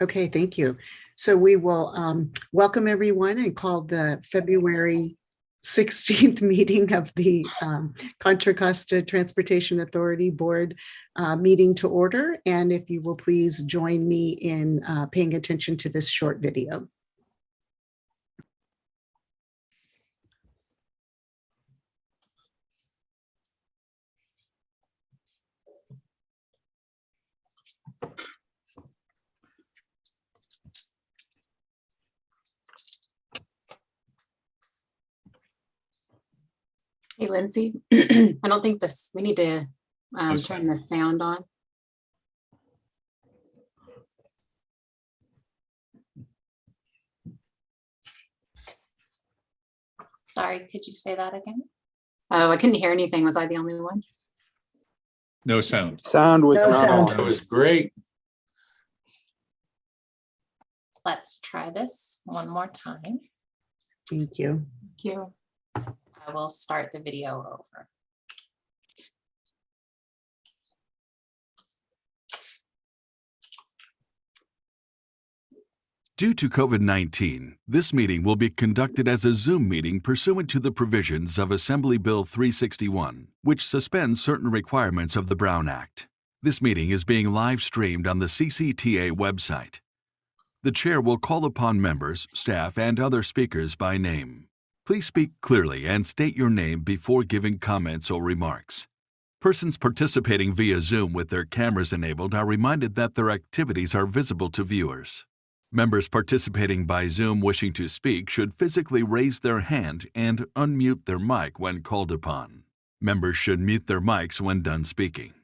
Okay, thank you. So we will welcome everyone and call the February 16th meeting of the Contra Costa Transportation Authority Board meeting to order. And if you will please join me in paying attention to this short video. Hey, Lindsay, I don't think we need to turn the sound on. Sorry, could you say that again? Oh, I couldn't hear anything. Was I the only one? No sound. Sound was No not sound. on. That was great. Let's try this one more time. Thank you. Thank you. I will start the video over. Due to COVID-19, this meeting will be conducted as a Zoom meeting pursuant to the provisions of Assembly Bill 361, which suspends certain requirements of the Brown Act. This meeting is being live streamed on the CCTA website. The chair will call upon members, staff, and other speakers by name. Please speak clearly and state your name before giving comments or remarks. Persons participating via Zoom with their cameras enabled are reminded that their activities are visible to viewers. Members participating by Zoom wishing to speak should physically raise their hand and unmute their mic when called upon. Members should mute their mics when done speaking.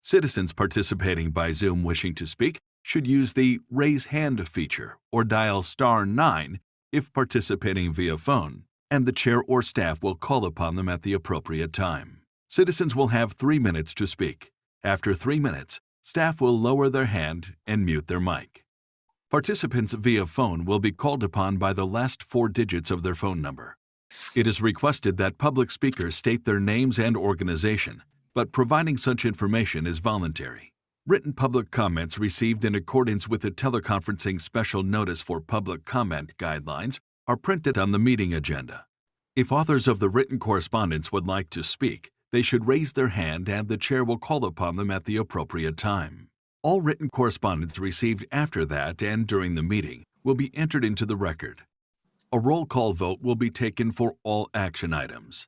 Citizens participating by Zoom wishing to speak should use the Raise Hand feature or dial *9 if participating via phone, and the chair or staff will call upon them at the appropriate time. Citizens will have 3 minutes to speak. After 3 minutes, staff will lower their hand and mute their mic. Participants via phone will be called upon by the last 4 digits of their phone number. It is requested that public speakers state their names and organization, but providing such information is voluntary. Written public comments received in accordance with the teleconferencing special notice for public comment guidelines are printed on the meeting agenda. If authors of the written correspondence would like to speak, they should raise their hand and the chair will call upon them at the appropriate time. All written correspondence received after that and during the meeting will be entered into the record. A roll call vote will be taken for all action items.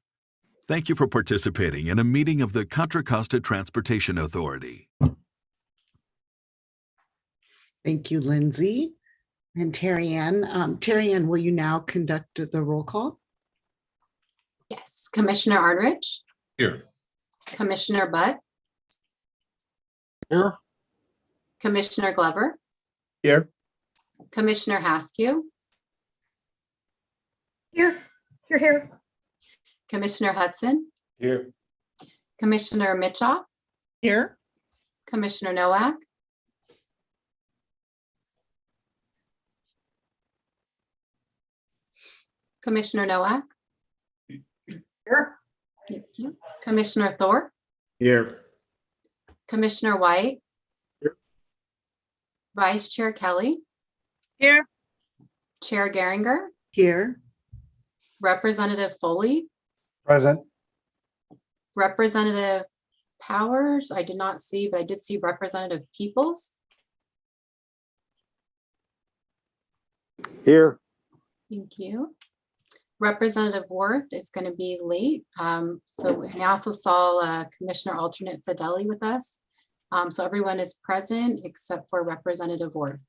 Thank you for participating in a meeting of the Contra Costa Transportation Authority. Thank you, Lindsay. And Terry Ann. Terry Ann, will you now conduct the roll call? Yes, Commissioner Arnrich, Here. Commissioner Butt, Here. Commissioner Glover, Here. Commissioner Haskew, Here. Commissioner Hudson, Here. Commissioner Mitchell, Here. Commissioner Nowak, Commissioner Nowak. Here. Thank you. Commissioner Thorpe, Here. Commissioner White, Here. Vice Chair Kelly, Here. Chair Geringer, Here. Representative Foley, Present. Representative Powers, I did not see, but I did see Representative Peoples. Here. Thank you. Representative Worth is going to be late. So and I also saw Commissioner Alternate Fideli with us. So everyone is present except for Representative Worth.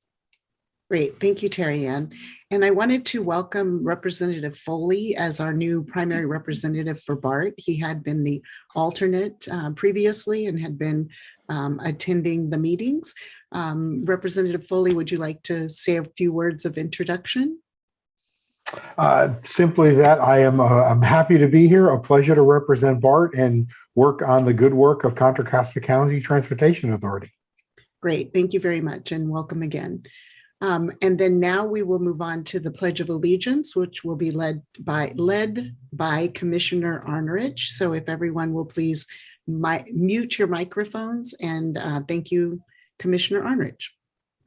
Great. Thank you, Terry Ann. And I wanted to welcome Representative Foley as our new primary representative for BART. He had been the alternate previously and had been attending the meetings. Representative Foley, would you like to say a few words of introduction? Simply that I'm happy to be here, a pleasure to represent BART and work on the good work of Contra Costa County Transportation Authority. Great, thank you very much and welcome again. And then now we will move on to the Pledge of Allegiance, which will be led by Commissioner Arnrich. So if everyone will please mute your microphones and thank you, Commissioner Arnrich.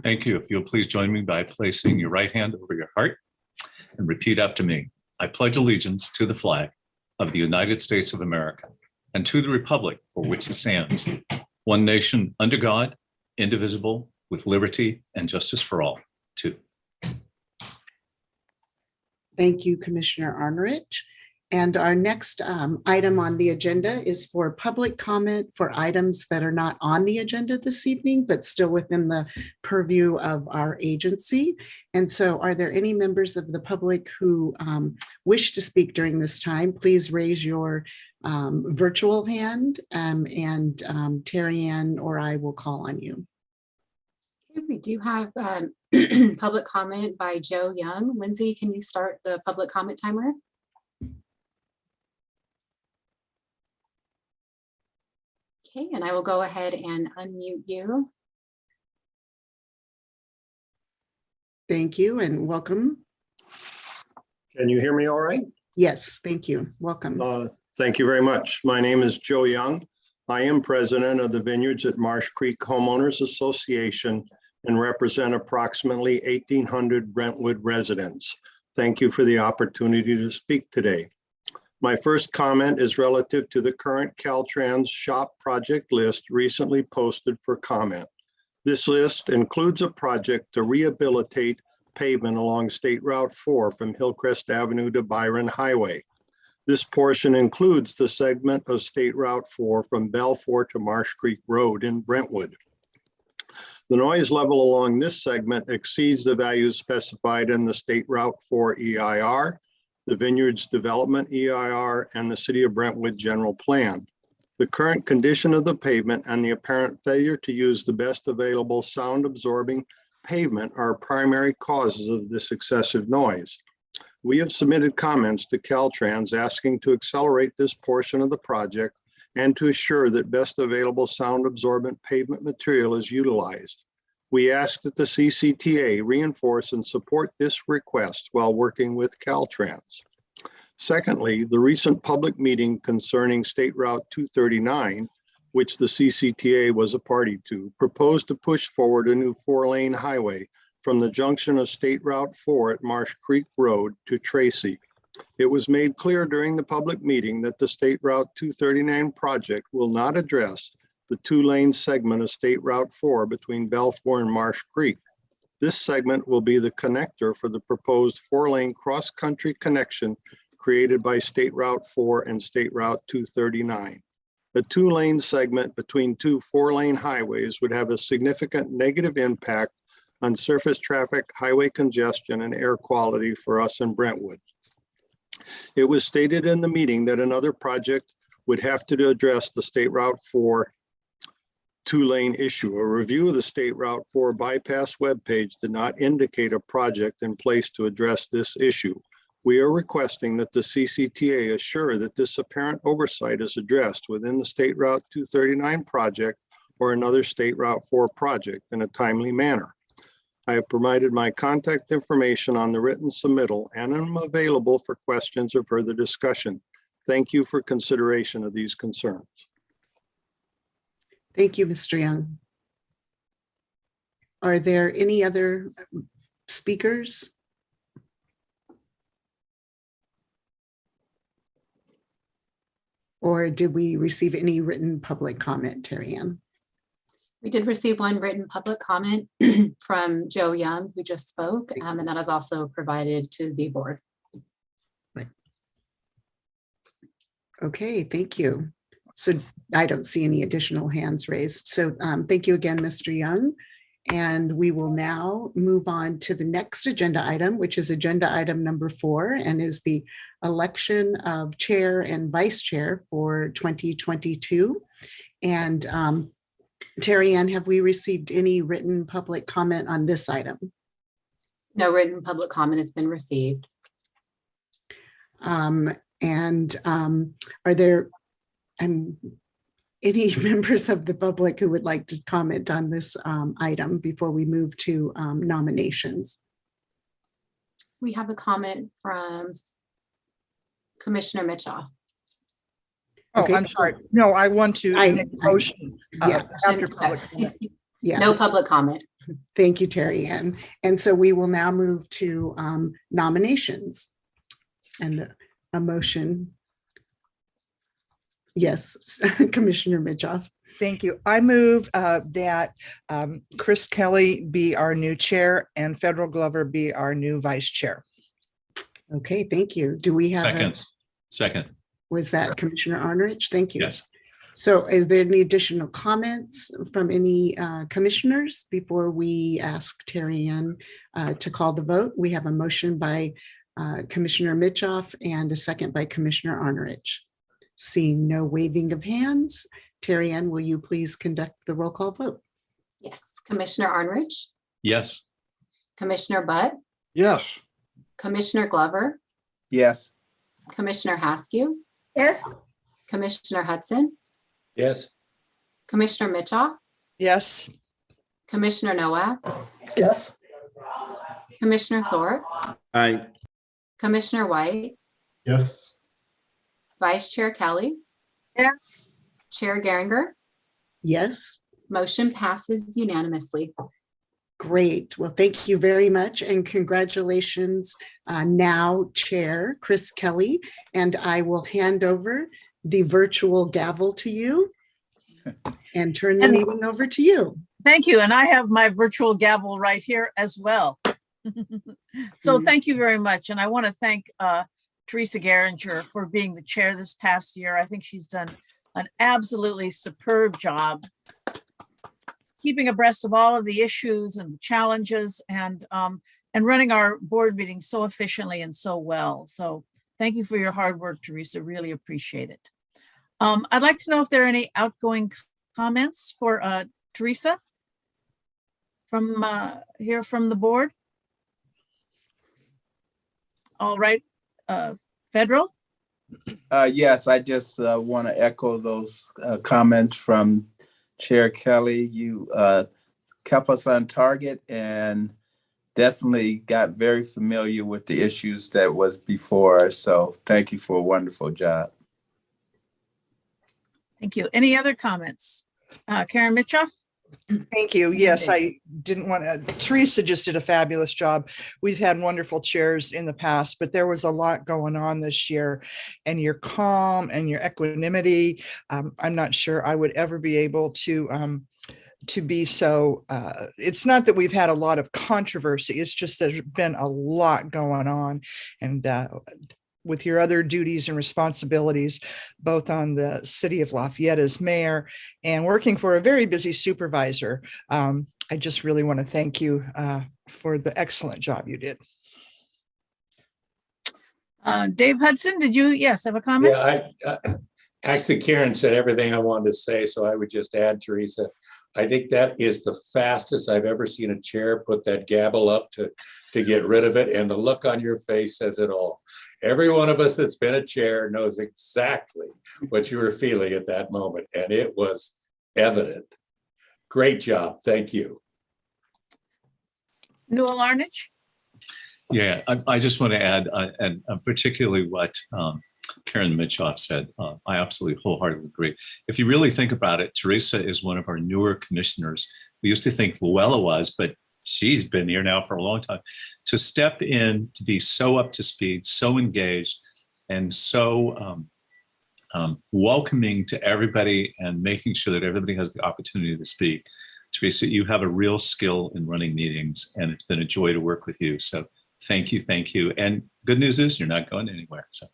Thank you. If you'll please join me by placing your right hand over your heart and repeat after me. I pledge allegiance to the flag of the United States of America and to the republic for which it stands, one nation under God, indivisible, with liberty and justice for all. Two. Thank you, Commissioner Arnerich. And our next item on the agenda is for public comment for items that are not on the agenda this evening, but still within the purview of our agency. And so are there any members of the public who wish to speak during this time? Please raise your virtual hand and Terry Ann or I will call on you. We do have public comment by Joe Young. Lindsay, can you start the public comment timer? Okay, and I will go ahead and unmute you. Thank you and welcome. Can you hear me all right? Yes, thank you. Welcome. Thank you very much. My name is Joe Young. I am president of the Vineyards at Marsh Creek Homeowners Association and represent approximately 1,800 Brentwood residents. Thank you for the opportunity to speak today. My first comment is relative to the current Caltrans shop project list recently posted for comment. This list includes a project to rehabilitate pavement along State Route 4 from Hillcrest Avenue to Byron Highway. This portion includes the segment of State Route 4 from Balfour to Marsh Creek Road in Brentwood. The noise level along this segment exceeds the values specified in the State Route 4 EIR, the Vineyards Development EIR, and the City of Brentwood General Plan. The current condition of the pavement and the apparent failure to use the best available sound absorbing pavement are primary causes of this excessive noise. We have submitted comments to Caltrans asking to accelerate this portion of the project and to assure that best available sound absorbent pavement material is utilized. We ask that the CCTA reinforce and support this request while working with Caltrans. Secondly, the recent public meeting concerning State Route 239, which the CCTA was a party to, proposed to push forward a new 4-lane highway from the junction of State Route 4 at Marsh Creek Road to Tracy. It was made clear during the public meeting that the State Route 239 project will not address the 2-lane segment of State Route 4 between Balfour and Marsh Creek. This segment will be the connector for the proposed 4-lane cross-country connection created by State Route 4 and State Route 239. The 2-lane segment between two 4-lane highways would have a significant negative impact on surface traffic, highway congestion, and air quality for us in Brentwood. It was stated in the meeting that another project would have to address the State Route 4 2-lane issue. A review of the State Route 4 bypass webpage did not indicate a project in place to address this issue. We are requesting that the CCTA assure that this apparent oversight is addressed within the State Route 239 project or another State Route 4 project in a timely manner. I have provided my contact information on the written submittal and am available for questions or further discussion. Thank you for consideration of these concerns. Thank you, Mr. Young. Are there any other speakers? Or did we receive any written public comment, Terry Ann? We did receive one written public comment from Joe Young, who just spoke, and that is also provided to the board. Right. Okay, thank you. So I don't see any additional hands raised. So thank you again, Mr. Young. And we will now move on to the next agenda item, which is agenda item number 4, and is the election of chair and vice chair for 2022. And Terry Ann, have we received any written public comment on this item? No written public comment has been received. Are there any members of the public who would like to comment on this item before we move to nominations? We have a comment from Commissioner Mitchell. Oh, Okay. I'm sorry. No, I want to I- make a motion yeah. after public comment. Yeah. No public comment. Thank you, Terry Ann. And so we will now move to nominations and a motion. Yes, Commissioner Mitchoff. Thank you. I move that Chris Kelly be our new chair and Federal Glover be our new vice chair. Okay, thank you. Do we have a, Second. was that Commissioner Arnerich? Thank you. Yes. So is there any additional comments from any commissioners before we ask Terry Ann to call the vote? We have a motion by Commissioner Mitchoff and a second by Commissioner Arnerich. Seeing no waving of hands, Terry Ann, will you please conduct the roll call vote? Yes, Commissioner Arnerich, Yes. Commissioner Butt, Yes. Commissioner Glover, Yes. Commissioner Haskew, Yes. Commissioner Hudson, Yes. Commissioner Mitchoff, Yes. Commissioner Nowak, Yes. Commissioner Thorpe, Aye. Commissioner White, Yes. Vice Chair Kelly, Yes. Chair Geringer. Yes. Motion passes unanimously. Great. Well, thank you very much and congratulations now Chair Chris Kelly. And I will hand over the virtual gavel to you and turn the And- meeting over to you. Thank you. And I have my virtual gavel right here as well. So thank you very much. And I want to thank Teresa Geringer for being the chair this past year. I think she's done an absolutely superb job keeping abreast of all of the issues and the challenges and running our board meetings so efficiently and so well. So thank you for your hard work, Teresa. Really appreciate it. I'd like to know if there are any outgoing comments for Teresa from here from the board. All right, Federal. Yes, I just want to echo those comments from Chair Kelly. You kept us on target and definitely got very familiar with the issues that was before us. So thank you for a wonderful job. Thank you. Any other comments? Karen Mitchoff? Thank you. Yes, I didn't want to, Teresa just did a fabulous job. We've had wonderful chairs in the past, but there was a lot going on this year and your calm and your equanimity. I'm not sure I would ever be able to be so, it's not that we've had a lot of controversy. It's just there's been a lot going on and with your other duties and responsibilities, both on the city of Lafayette as mayor and working for a very busy supervisor. I just really want to thank you for the excellent job you did. Dave Hudson, did you, yes, have a comment? Yeah, actually Karen said everything I wanted to say, so I would just add, Teresa, I think that is the fastest I've ever seen a chair put that gavel up to get rid of it, and the look on your face says it all. Every one of us that's been a chair knows exactly what you were feeling at that moment, and it was evident. Great job. Thank you. Newell Arnich? Yeah, I just want to add, and particularly what Karen Mitchoff said, I absolutely wholeheartedly agree. If you really think about it, Teresa is one of our newer commissioners. We used to think Luella was, but she's been here now for a long time. To step in, to be so up to speed, so engaged, and so welcoming to everybody and making sure that everybody has the opportunity to speak. Teresa, you have a real skill in running meetings, and it's been a joy to work with you. So thank you, thank you. And good news is you're not going anywhere. So.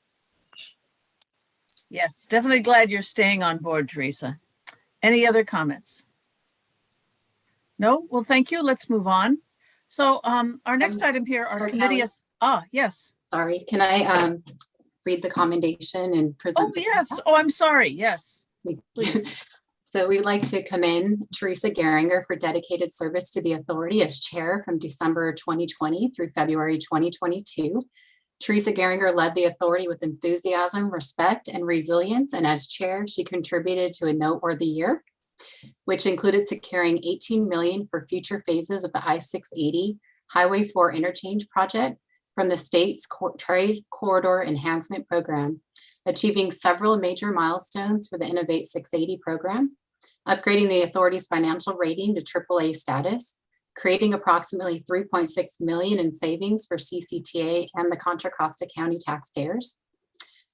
Yes, definitely glad you're staying on board, Teresa. Any other comments? No? Well, thank you. Let's move on. So our next item here, our committee is, yes. Sorry, can I read the commendation and present? Oh, yes. Oh, I'm sorry. Yes. So we'd like to commend Teresa Geringer for dedicated service to the authority as chair from December 2020 through February 2022. Teresa Geringer led the authority with enthusiasm, respect, and resilience, and as chair, she contributed to a noteworthy year, which included securing $18 million for future phases of the I-680 Highway 4 interchange project from the state's Trade Corridor Enhancement Program, achieving several major milestones for the Innovate 680 program. upgrading the authority's financial rating to AAA status, creating approximately 3.6 million in savings for CCTA and the Contra Costa County taxpayers,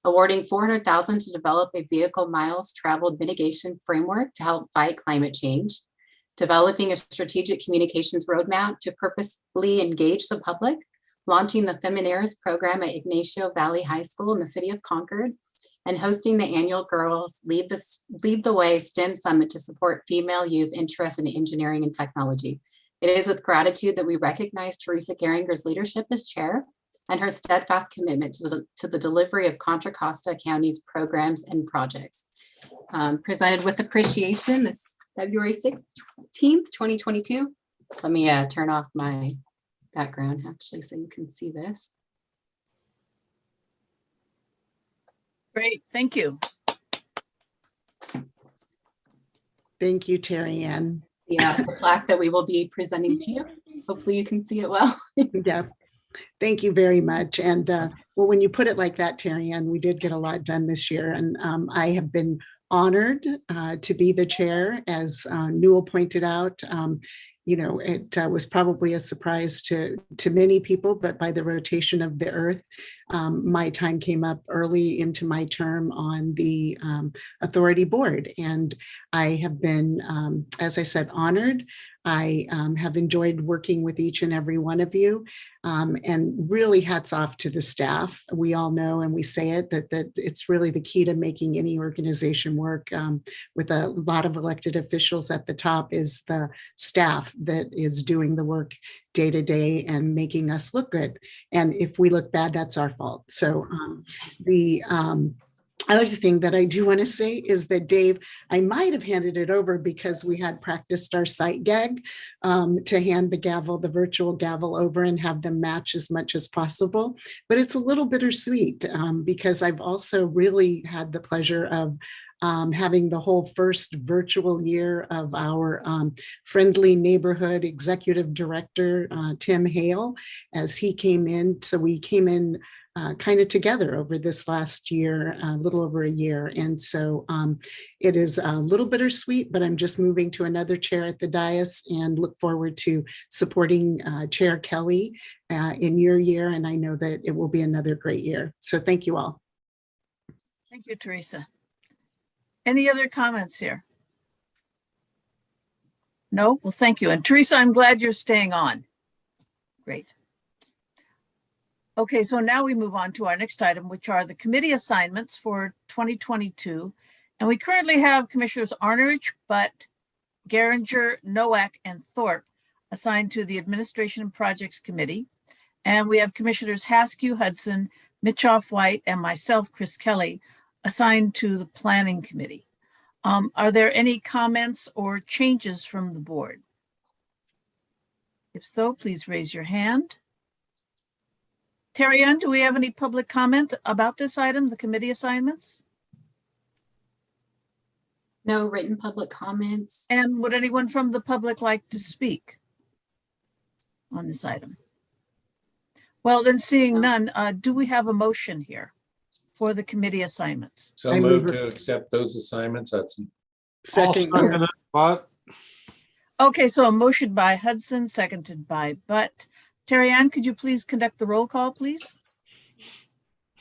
awarding 400,000 to develop a vehicle miles traveled mitigation framework to help fight climate change, developing a strategic communications roadmap to purposefully engage the public, launching the Feminaires program at Ignacio Valley High School in the city of Concord, and hosting the annual Girls Lead the Way STEM Summit to support female youth interested in engineering and technology. It is with gratitude that we recognize Teresa Geringer's leadership as chair and her steadfast commitment to the delivery of Contra Costa County's programs and projects. Presented with appreciation this February 16th, 2022. Let me turn off my background actually so you can see this. Great, thank you. Thank you, Terry Ann. The plaque that we will be presenting to you. Hopefully you can see it well. Yeah, thank you very much. And well, when you put it like that, Terry Ann, we did get a lot done this year. And I have been honored to be the chair, as Newell pointed out. You know, it was probably a surprise to many people, but by the rotation of the earth, my time came up early into my term on the authority board. And I have been, as I said, honored. I have enjoyed working with each and every one of you, and really hats off to the staff. We all know, and we say it, that it's really the key to making any organization work with a lot of elected officials at the top is the staff that is doing the work day to day and making us look good. And if we look bad, that's our fault. So the other thing that I do want to say is that, Dave, I might have handed it over because we had practiced our sight gag to hand the gavel, the virtual gavel, over and have them match as much as possible. But it's a little bittersweet because I've also really had the pleasure of having the whole first virtual year of our friendly neighborhood executive director, Tim Hale, as he came in. So we came in kind of together over this last year, a little over a year. And so it is a little bittersweet, but I'm just moving to another chair at the dais and look forward to supporting Chair Kelly in your year. And I know that it will be another great year. So thank you all. Thank you, Teresa. Any other comments here? No? Well, thank you. And Teresa, I'm glad you're staying on. Great. Okay, so now we move on to our next item, which are the committee assignments for 2022. And we currently have Commissioners Arnerich, Butt, Geringer, Nowak, and Thorpe assigned to the Administration and Projects Committee. And we have Commissioners Haskew, Hudson, Mitchoff, White, and myself, Chris Kelly, assigned to the Planning Committee. Are there any comments or changes from the board? If so, please raise your hand. Terry Ann, do we have any public comment about this item, the committee assignments? No written public comments. And would anyone from the public like to speak on this item? Well, then seeing none, do we have a motion here for the committee assignments? So I move move- to accept those assignments, Hudson. Second. Okay, so a motion by Hudson, seconded by Butt. Terry Ann, could you please conduct the roll call, please?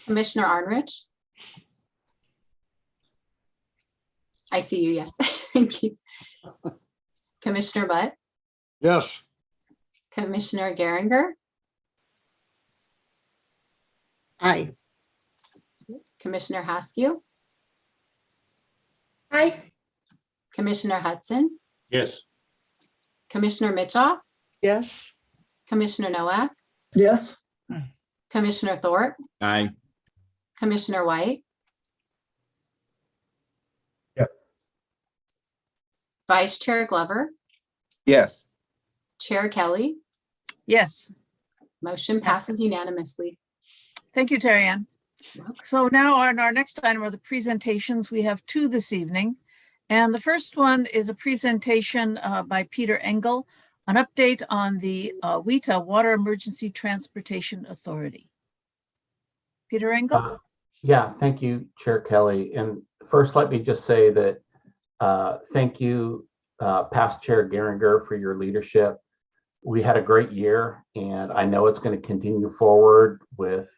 Commissioner Arnerich. I see you, yes. Thank you. Commissioner Butt, Yes. Commissioner Geringer, Aye. Commissioner Haskew, Aye. Commissioner Hudson, Yes. Commissioner Mitchoff, Yes. Commissioner Nowak, Yes. Commissioner Thorpe, Aye. Commissioner White. Yes. Vice Chair Glover, Yes. Chair Kelly. Yes, Motion passes unanimously. thank you, Terry Ann. So now on our next item are the presentations. We have two this evening. And the first one is a presentation by Peter Engel, an update on the WETA Water Emergency Transportation Authority. Peter Engel? Yeah, thank you, Chair Kelly. And first, let me just say that Thank you, past Chair Geringer, for your leadership. We had a great year, and I know it's going to continue forward with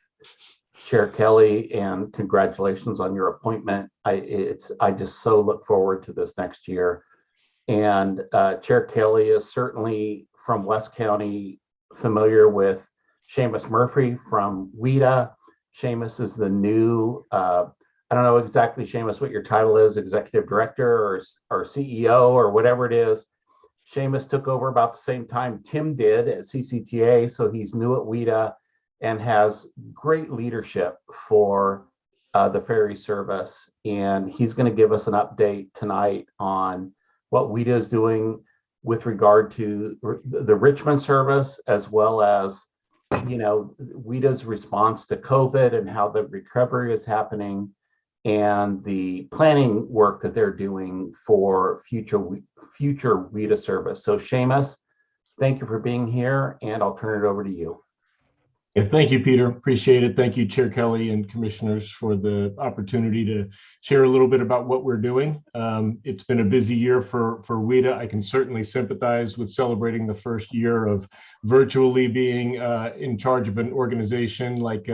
Chair Kelly, and congratulations on your appointment. I just so look forward to this next year. And Chair Kelly is certainly from West County, familiar with Seamus Murphy from WIDA. Seamus is the new, I don't know exactly, Seamus, what your title is, Executive Director or CEO or whatever it is. Seamus took over about the same time Tim did at CCTA, so he's new at WIDA and has great leadership for the ferry service. And he's going to give us an update tonight on what WIDA is doing with regard to the Richmond service, as well as, you know, WIDA's response to COVID and how the recovery is happening, and the planning work that they're doing for future WIDA service. So Seamus, thank you for being here, and I'll turn it over to you. Yeah, thank you, Peter. Appreciate it. Thank you, Chair Kelly and commissioners, for the opportunity to share a little bit about what we're doing. It's been a busy year for WIDA. I can certainly sympathize with celebrating the first year of virtually being in charge of an organization like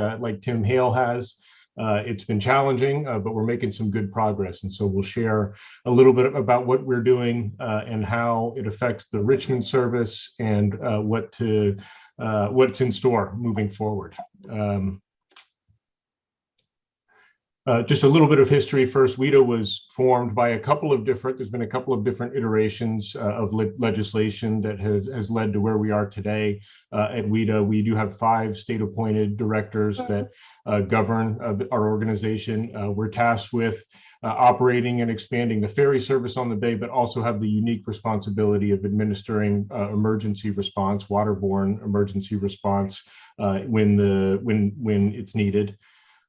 Tim Hale has. It's been challenging, but we're making some good progress. And so we'll share a little bit about what we're doing and how it affects the Richmond service, and what's in store moving forward. Just a little bit of history first. WIDA was formed by there's been a couple of different iterations of legislation that has led to where we are today. At WIDA, we do have 5 state-appointed directors that govern our organization. We're tasked with operating and expanding the ferry service on the bay, but also have the unique responsibility of administering emergency response, waterborne emergency response when it's needed.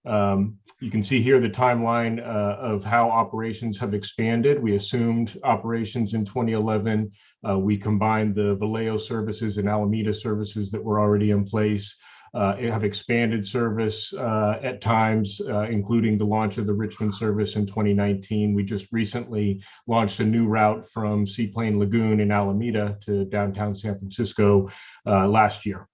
You can see here the timeline of how operations have expanded. We assumed operations in 2011. We combined the Vallejo services and Alameda services that were already in place. Have expanded service at times, including the launch of the Richmond service in 2019. We just recently launched a new route from Seaplane Lagoon in Alameda to downtown San Francisco last year.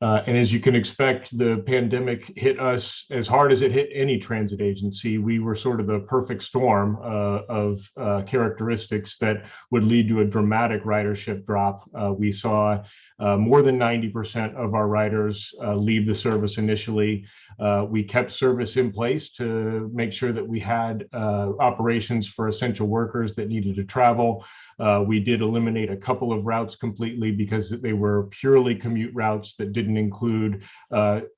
And as you can expect, the pandemic hit us as hard as it hit any transit agency. We were sort of the perfect storm of characteristics that would lead to a dramatic ridership drop. We saw more than 90% of our riders leave the service initially. We kept service in place to make sure that we had operations for essential workers that needed to travel. We did eliminate a couple of routes completely because they were purely commute routes that didn't include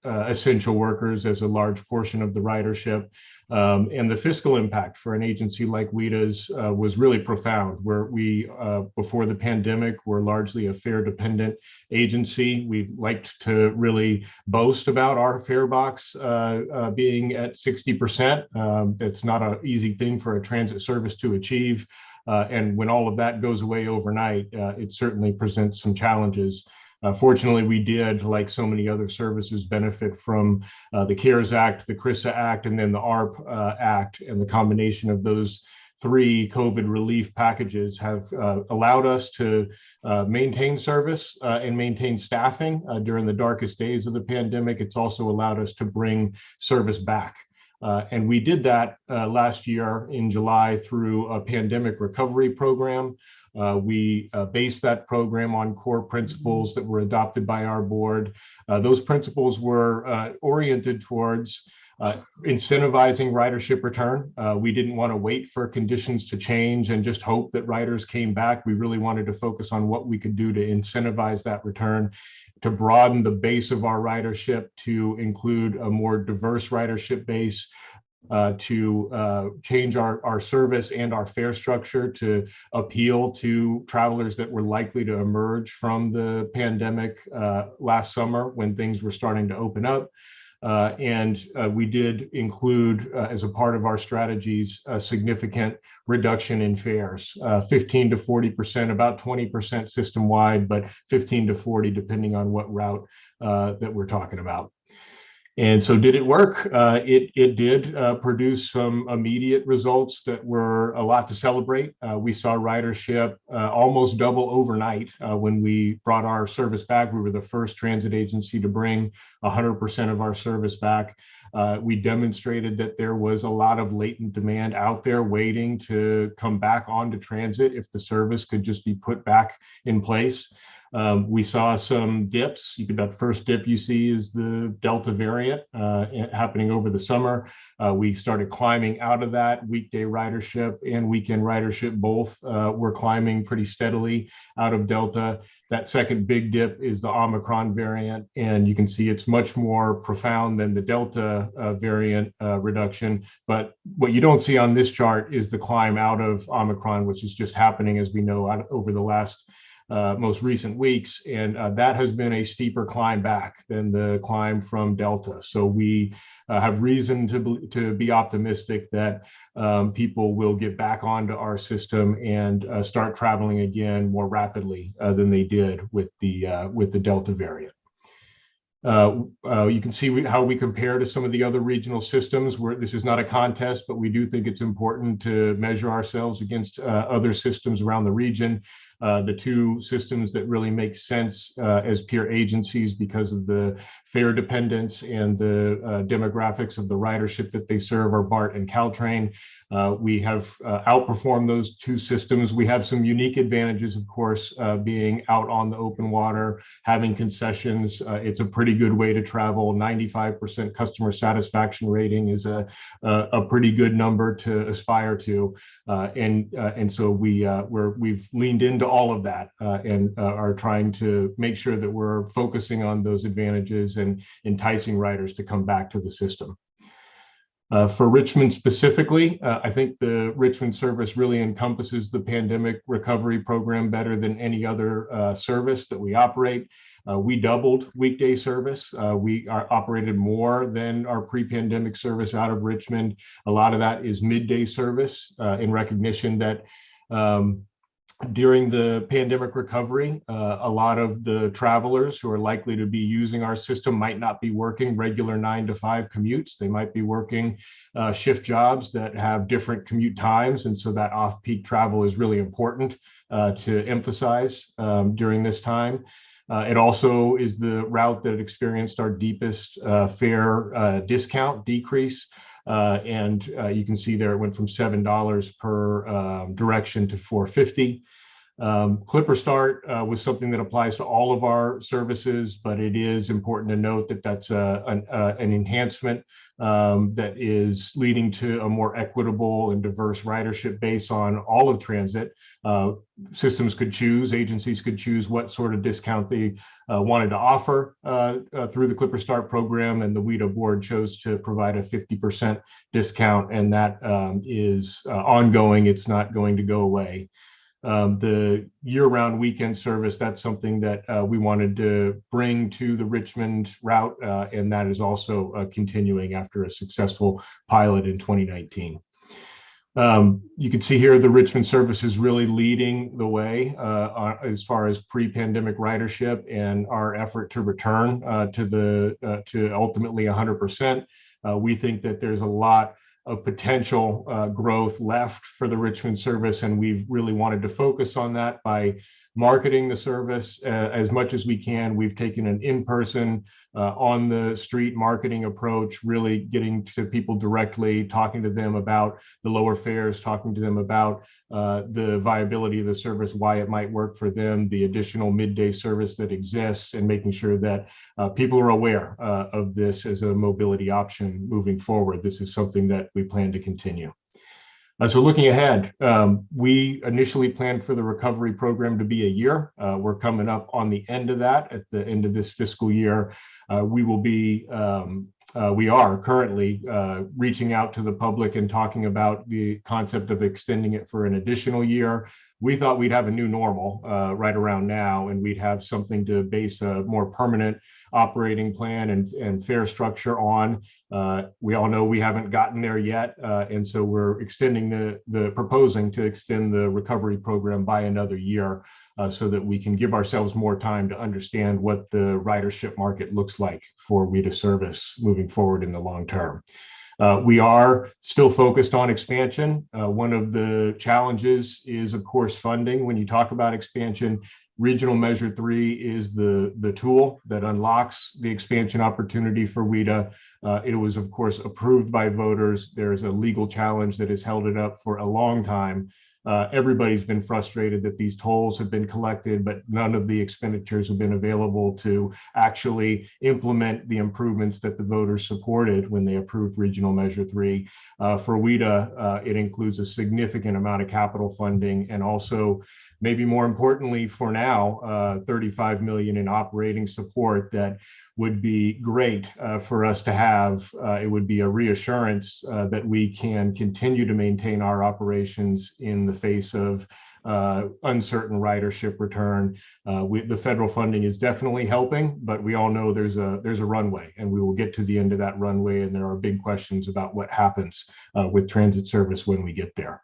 essential workers as a large portion of the ridership. And the fiscal impact for an agency like WIDA's was really profound, where we, before the pandemic, were largely a fare-dependent agency. We liked to really boast about our fare box being at 60%. That's not an easy thing for a transit service to achieve. And when all of that goes away overnight, it certainly presents some challenges. Fortunately, we did, like so many other services, benefit from the CARES Act, the CRISA Act, and then the ARP Act. And the combination of those 3 COVID relief packages have allowed us to maintain service and maintain staffing during the darkest days of the pandemic. It's also allowed us to bring service back. And we did that last year in July through a pandemic recovery program. We based that program on core principles that were adopted by our board. Those principles were oriented towards incentivizing ridership return. We didn't want to wait for conditions to change and just hope that riders came back. We really wanted to focus on what we could do to incentivize that return, to broaden the base of our ridership, to include a more diverse ridership base, to change our service and our fare structure to appeal to travelers that were likely to emerge from the pandemic last summer when things were starting to open up. And we did include, as a part of our strategies, a significant reduction in fares, 15 to 40%, about 20% system-wide, but 15 to 40 depending on what route that we're talking about. And so did it work? It did produce some immediate results that were a lot to celebrate. We saw ridership almost double overnight when we brought our service back. We were the first transit agency to bring 100% of our service back. We demonstrated that there was a lot of latent demand out there waiting to come back onto transit if the service could just be put back in place. We saw some dips. The first dip you see is the Delta variant happening over the summer. We started climbing out of that. Weekday ridership and weekend ridership both were climbing pretty steadily out of Delta. That second big dip is the Omicron variant, and you can see it's much more profound than the Delta variant reduction. But what you don't see on this chart is the climb out of Omicron, which is just happening, as we know, over the last most recent weeks, and that has been a steeper climb back than the climb from Delta. So we have reason to be optimistic that people will get back onto our system and start traveling again more rapidly than they did with the Delta variant. You can see how we compare to some of the other regional systems. This is not a contest, but we do think it's important to measure ourselves against other systems around the region. The two systems that really make sense as peer agencies because of the fare dependence and the demographics of the ridership that they serve are BART and Caltrain. We have outperformed those two systems. We have some unique advantages, of course, being out on the open water, having concessions. It's a pretty good way to travel. 95% customer satisfaction rating is a pretty good number to aspire to. And so we've leaned into all of that and are trying to make sure that we're focusing on those advantages and enticing riders to come back to the system. For Richmond specifically, I think the Richmond service really encompasses the pandemic recovery program better than any other service that we operate. We doubled weekday service. We operated more than our pre-pandemic service out of Richmond. A lot of that is midday service in recognition that during the pandemic recovery, a lot of the travelers who are likely to be using our system might not be working regular 9 to 5 commutes. They might be working shift jobs that have different commute times. And so that off-peak travel is really important to emphasize during this time. It also is the route that experienced our deepest fare discount decrease. And you can see there it went from $7 per direction to $4.50. Clipper Start was something that applies to all of our services, but it is important to note that that's an enhancement that is leading to a more equitable and diverse ridership base on all of transit. Systems could choose, agencies could choose what sort of discount they wanted to offer through the Clipper Start program, and the WIDA board chose to provide a 50% discount, and that is ongoing. It's not going to go away. The year-round weekend service, that's something that we wanted to bring to the Richmond route, and that is also continuing after a successful pilot in 2019. You can see here the Richmond service is really leading the way as far as pre-pandemic ridership and our effort to return to ultimately 100%. We think that there's a lot of potential growth left for the Richmond service, and we've really wanted to focus on that by marketing the service as much as we can. We've taken an in-person, on the street marketing approach, really getting to people directly, talking to them about the lower fares, talking to them about the viability of the service, why it might work for them, the additional midday service that exists, and making sure that people are aware of this as a mobility option moving forward. This is something that we plan to continue. So looking ahead, we initially planned for the recovery program to be a year. We're coming up on the end of that at the end of this fiscal year. We are currently reaching out to the public and talking about the concept of extending it for an additional year. We thought we'd have a new normal right around now, and we'd have something to base a more permanent operating plan and fare structure on. We all know we haven't gotten there yet, and so we're extending proposing to extend the recovery program by another year. so that we can give ourselves more time to understand what the ridership market looks like for WIDA service moving forward in the long term. We are still focused on expansion. One of the challenges is, of course, funding. When you talk about expansion, Regional Measure 3 is the tool that unlocks the expansion opportunity for WIDA. It was, of course, approved by voters. There's a legal challenge that has held it up for a long time. Everybody's been frustrated that these tolls have been collected, but none of the expenditures have been available to actually implement the improvements that the voters supported when they approved Regional Measure 3. For WIDA, it includes a significant amount of capital funding, and also, maybe more importantly for now, $35 million in operating support that would be great for us to have. It would be a reassurance that we can continue to maintain our operations in the face of uncertain ridership return. The federal funding is definitely helping, but we all know there's a runway, and we will get to the end of that runway, and there are big questions about what happens with transit service when we get there.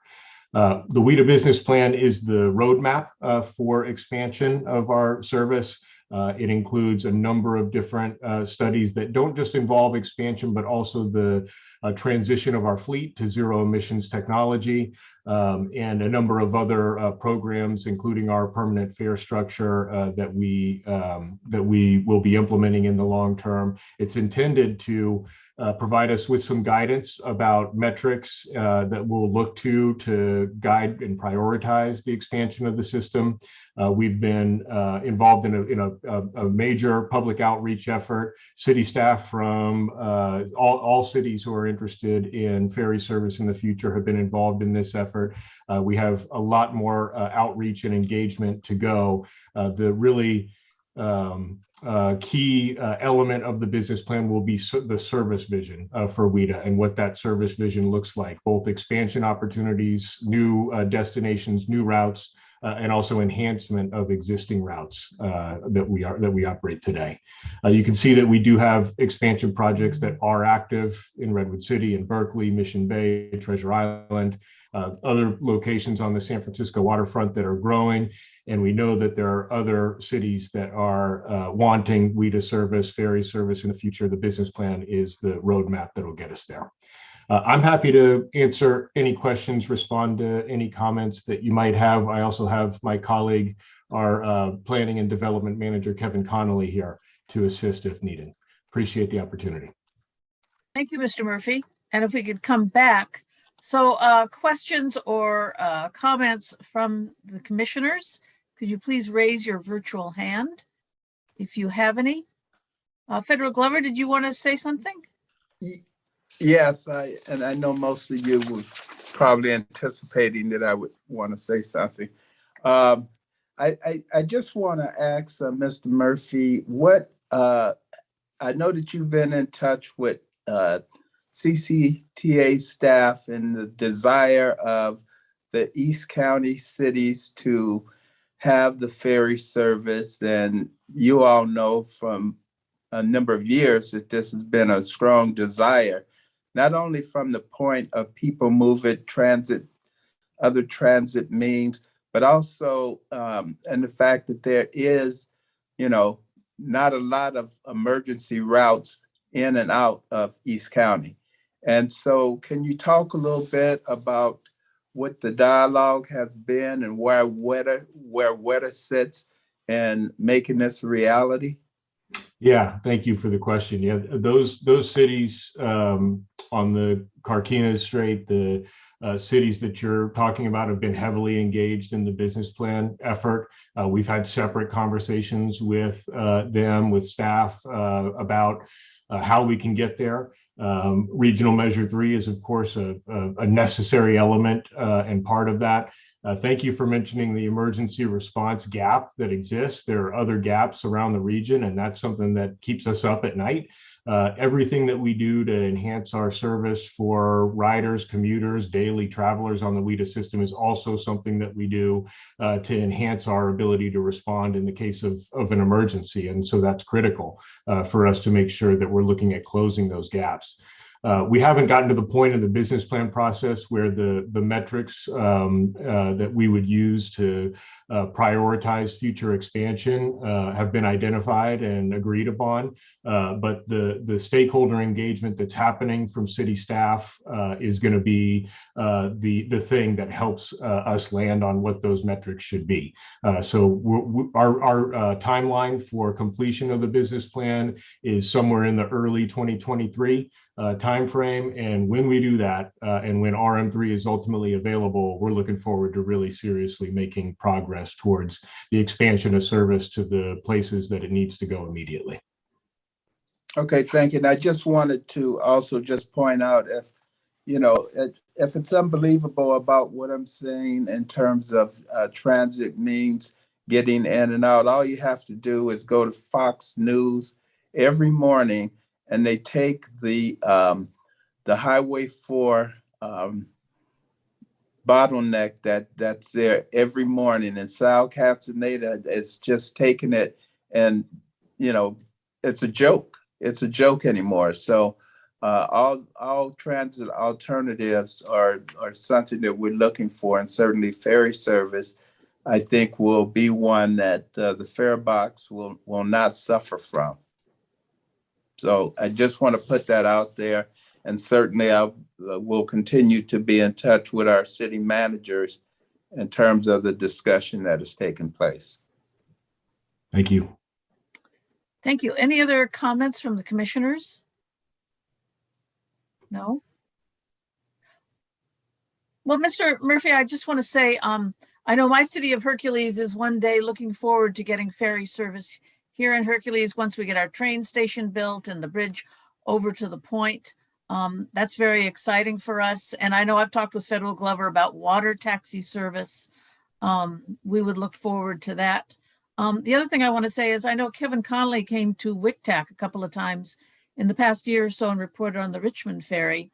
The WIDA business plan is the roadmap for expansion of our service. It includes a number of different studies that don't just involve expansion, but also the transition of our fleet to zero emissions technology, and a number of other programs, including our permanent fare structure that we will be implementing in the long term. It's intended to provide us with some guidance about metrics that we'll look to guide and prioritize the expansion of the system. We've been involved in a major public outreach effort. City staff from all cities who are interested in ferry service in the future have been involved in this effort. We have a lot more outreach and engagement to go. The really key element of the business plan will be the service vision for WIDA and what that service vision looks like, both expansion opportunities, new destinations, new routes, and also enhancement of existing routes that we operate today. You can see that we do have expansion projects that are active in Redwood City and Berkeley, Mission Bay, Treasure Island, other locations on the San Francisco waterfront that are growing. And we know that there are other cities that are wanting WIDA service, ferry service in the future. The business plan is the roadmap that will get us there. I'm happy to answer any questions, respond to any comments that you might have. I also have my colleague, our planning and development manager, Kevin Connolly, here to assist if needed. Appreciate the opportunity. Thank you, Mr. Murphy. And if we could come back. So questions or comments from the commissioners, could you please raise your virtual hand if you have any? Federal Glover, did you want to say something? Yes, I know most of you were probably anticipating that I would want to say something. I just want to ask Mr. Murphy, what I know that you've been in touch with CCTA staff and the desire of the East County cities to have the ferry service, and you all know from a number of years that this has been a strong desire, not only from the point of people moving transit, other transit means, but also and the fact that there is, not a lot of emergency routes in and out of East County. And so can you talk a little bit about what the dialogue has been and where WIDA sits in making this a reality? Yeah, thank you for the question. Yeah, those cities on the Carquinez Strait, the cities that you're talking about have been heavily engaged in the business plan effort. We've had separate conversations with them, with staff about how we can get there. Regional Measure 3 is, of course, a necessary element and part of that. Thank you for mentioning the emergency response gap that exists. There are other gaps around the region, and that's something that keeps us up at night. Everything that we do to enhance our service for riders, commuters, daily travelers on the WIDA system is also something that we do to enhance our ability to respond in the case of an emergency. And so that's critical for us to make sure that we're looking at closing those gaps. We haven't gotten to the point in the business plan process where the metrics that we would use to prioritized future expansion have been identified and agreed upon. But the stakeholder engagement that's happening from city staff is going to be the thing that helps us land on what those metrics should be. So our timeline for completion of the business plan is somewhere in the early 2023 timeframe. And when we do that, and when RM3 is ultimately available, we're looking forward to really seriously making progress towards the expansion of service to the places that it needs to go immediately. Okay, thank you. And I just wanted to also just point out if it's unbelievable about what I'm saying in terms of transit means getting in and out, all you have to do is go to Fox News every morning, and they take the Highway 4 bottleneck that's there every morning, and Sal Castaneda is just taking it, and it's a joke. It's a joke anymore. So all transit alternatives are something that we're looking for, and certainly ferry service, I think, will be one that the fare box will not suffer from. So I just want to put that out there, and certainly I will continue to be in touch with our city managers in terms of the discussion that has taken place. Thank you. Thank you. Any other comments from the commissioners? No? Well, Mr. Murphy, I just want to say, I know my city of Hercules is one day looking forward to getting ferry service here in Hercules once we get our train station built and the bridge over to the point. That's very exciting for us. And I know I've talked with Federal Glover about water taxi service. We would look forward to that. The other thing I want to say is I know Kevin Connolly came to WICTAC a couple of times in the past year or so and reported on the Richmond Ferry.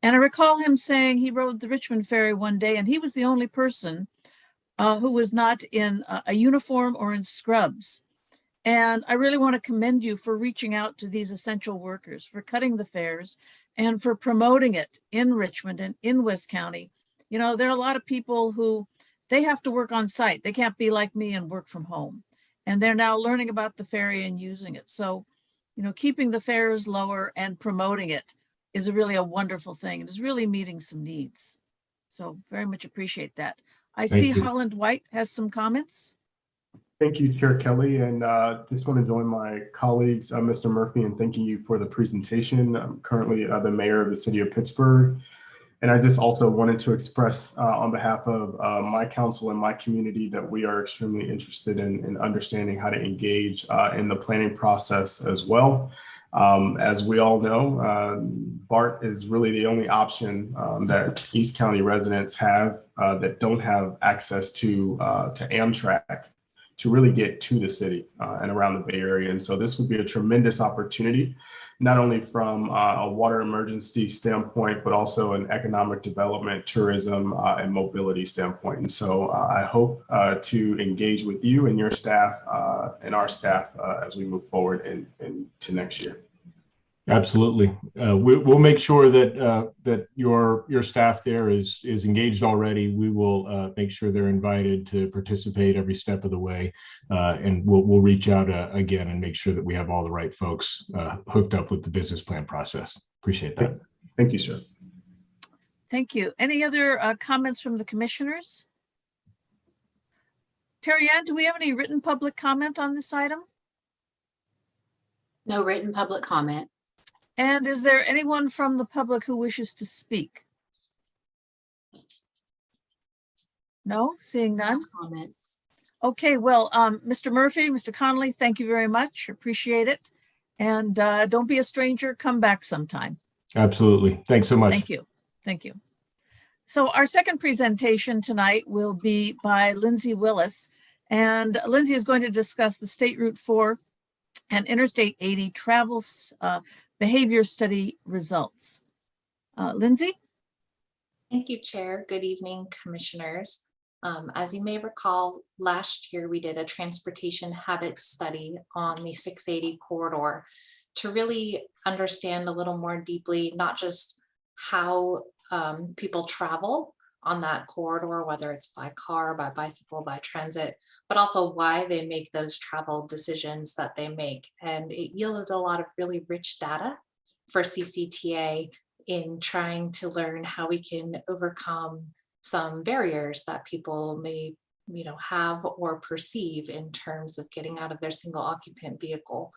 And I recall him saying he rode the Richmond Ferry one day and he was the only person who was not in a uniform or in scrubs. And I really want to commend you for reaching out to these essential workers, for cutting the fares, and for promoting it in Richmond and in West County. There are a lot of people who they have to work on site. They can't be like me and work from home. And they're now learning about the ferry and using it. So, keeping the fares lower and promoting it is really a wonderful thing. It is really meeting some needs. So very much appreciate that. I see Holland White has some comments. Thank you, Chair Kelly, and just want to join my colleagues, Mr. Murphy, in thanking you for the presentation. I'm currently the mayor of the city of Pittsburgh, and I just also wanted to express on behalf of my council and my community that we are extremely interested in understanding how to engage in the planning process as well. As we all know, BART is really the only option that East County residents have that don't have access to Amtrak to really get to the city and around the Bay Area. And so this would be a tremendous opportunity, not only from a water emergency standpoint, but also an economic development, tourism, and mobility standpoint. And so I hope to engage with you and your staff and our staff as we move forward into next year. Absolutely. We'll make sure that your staff there is engaged already. We will make sure they're invited to participate every step of the way, and we'll reach out again and make sure that we have all the right folks hooked up with the business plan process. Appreciate that. Thank you, sir. Thank you. Any other comments from the commissioners? Terry Ann, do we have any written public comment on this item? No written public comment. And is there anyone from the public who wishes to speak? No, seeing none. No comments. Okay, well, Mr. Murphy, Mr. Connolly, thank you very much. Appreciate it. And don't be a stranger. Come back sometime. Absolutely. Thanks so much. Thank you. Thank you. So our second presentation tonight will be by Lindsay Willis. And Lindsay is going to discuss the State Route 4 and Interstate 80 travel behavior study results. Lindsay? Thank you, Chair. Good evening, Commissioners. As you may recall, last year we did a transportation habits study on the 680 corridor to really understand a little more deeply, not just how people travel, on that corridor, whether it's by car, by bicycle, by transit, but also why they make those travel decisions that they make. And it yielded a lot of really rich data for CCTA in trying to learn how we can overcome some barriers that people may have or perceive in terms of getting out of their single occupant vehicle.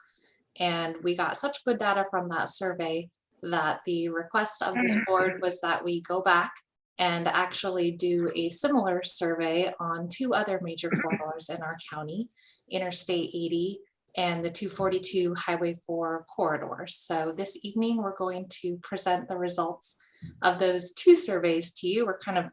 And we got such good data from that survey that the request of this board was that we go back and actually do a similar survey on 2 other major corridors in our county, Interstate 80 and the 242 Highway 4 corridors. So this evening, we're going to present the results of those 2 surveys to you. We're kind of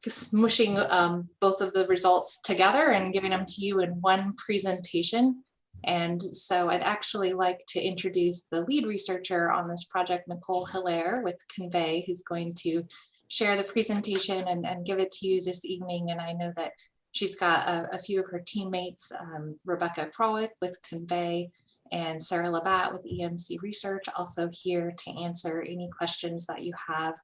just smushing both of the results together and giving them to you in one presentation. And so I'd actually like to introduce the lead researcher on this project, Nicole Hilaire with Convey, who's going to share the presentation and give it to you this evening. And I know that she's got a few of her teammates, Rebecca Krowick with Convey and Sarah Labatt with EMC Research, also here to answer any questions that you have.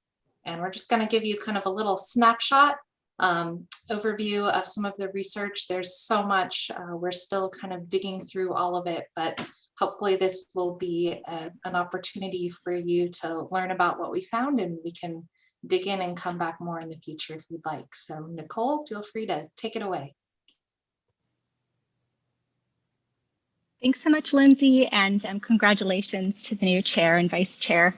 And we're just going to give you kind of a little snapshot overview of some of the research. There's so much, we're still kind of digging through all of it, but hopefully this will be an opportunity for you to learn about what we found, and we can dig in and come back more in the future if you'd like. So Nicole, feel free to take it away. Thanks so much, Lindsay, and congratulations to the new chair and vice chair.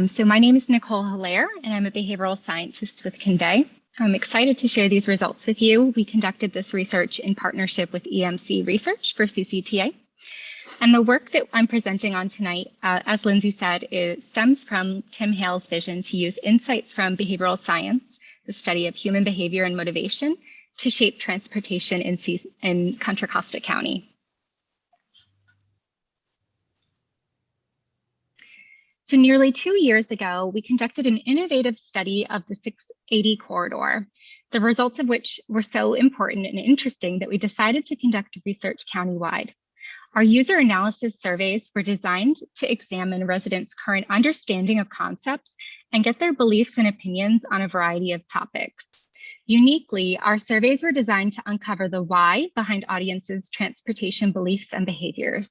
So my name is Nicole Hilaire, and I'm a behavioral scientist with Convey. I'm excited to share these results with you. We conducted this research in partnership with EMC Research for CCTA. And the work that I'm presenting on tonight, as Lindsay said, stems from Tim Hale's vision to use insights from behavioral science, the study of human behavior and motivation, to shape transportation in Contra Costa County. So nearly 2 years ago, we conducted an innovative study of the 680 corridor, the results of which were so important and interesting that we decided to conduct research countywide. Our user analysis surveys were designed to examine residents' current understanding of concepts and get their beliefs and opinions on a variety of topics. Uniquely, our surveys were designed to uncover the why behind audiences' transportation beliefs and behaviors.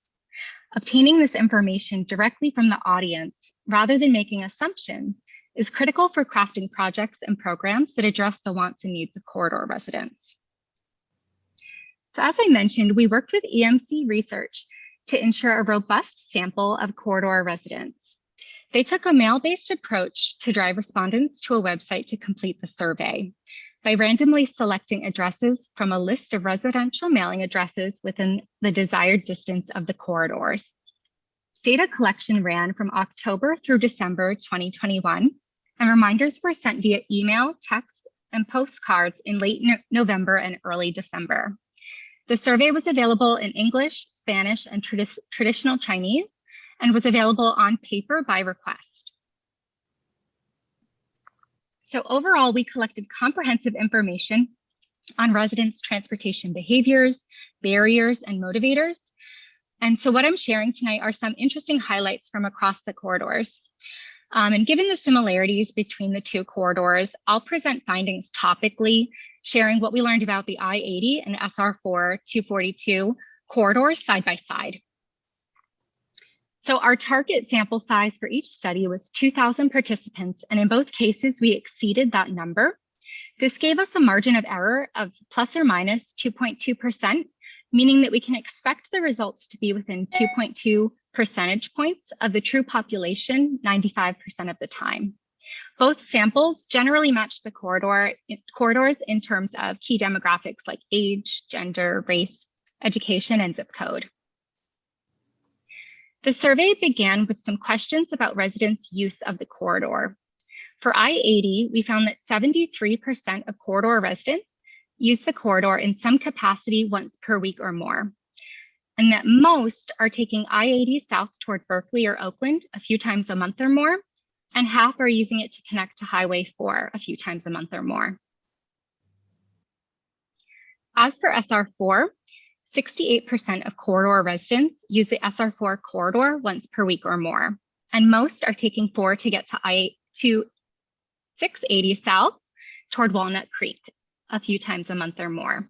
Obtaining this information directly from the audience, rather than making assumptions, is critical for crafting projects and programs that address the wants and needs of corridor residents. So as I mentioned, we worked with EMC Research to ensure a robust sample of corridor residents. They took a mail-based approach to drive respondents to a website to complete the survey by randomly selecting addresses from a list of residential mailing addresses within the desired distance of the corridors. Data collection ran from October through December 2021, and reminders were sent via email, text, and postcards in late November and early December. The survey was available in English, Spanish, and traditional Chinese, and was available on paper by request. So overall, we collected comprehensive information on residents' transportation behaviors, barriers, and motivators. And so what I'm sharing tonight are some interesting highlights from across the corridors. And given the similarities between the 2 corridors, I'll present findings topically, sharing what we learned about the I-80 and SR4 242 corridors side by side. So our target sample size for each study was 2,000 participants, and in both cases, we exceeded that number. This gave us a margin of error of plus or minus 2.2%, meaning that we can expect the results to be within 2.2 percentage points of the true population 95% of the time. Both samples generally match the corridors in terms of key demographics like age, gender, race, education, and zip code. The survey began with some questions about residents' use of the corridor. For I-80, we found that 73% of corridor residents use the corridor in some capacity once per week or more, and that most are taking I-80 south toward Berkeley or Oakland a few times a month or more, and half are using it to connect to Highway 4 a few times a month or more. As for SR4, 68% of corridor residents use the SR4 corridor once per week or more, and most are taking 4 to get to 680 south toward Walnut Creek a few times a month or more.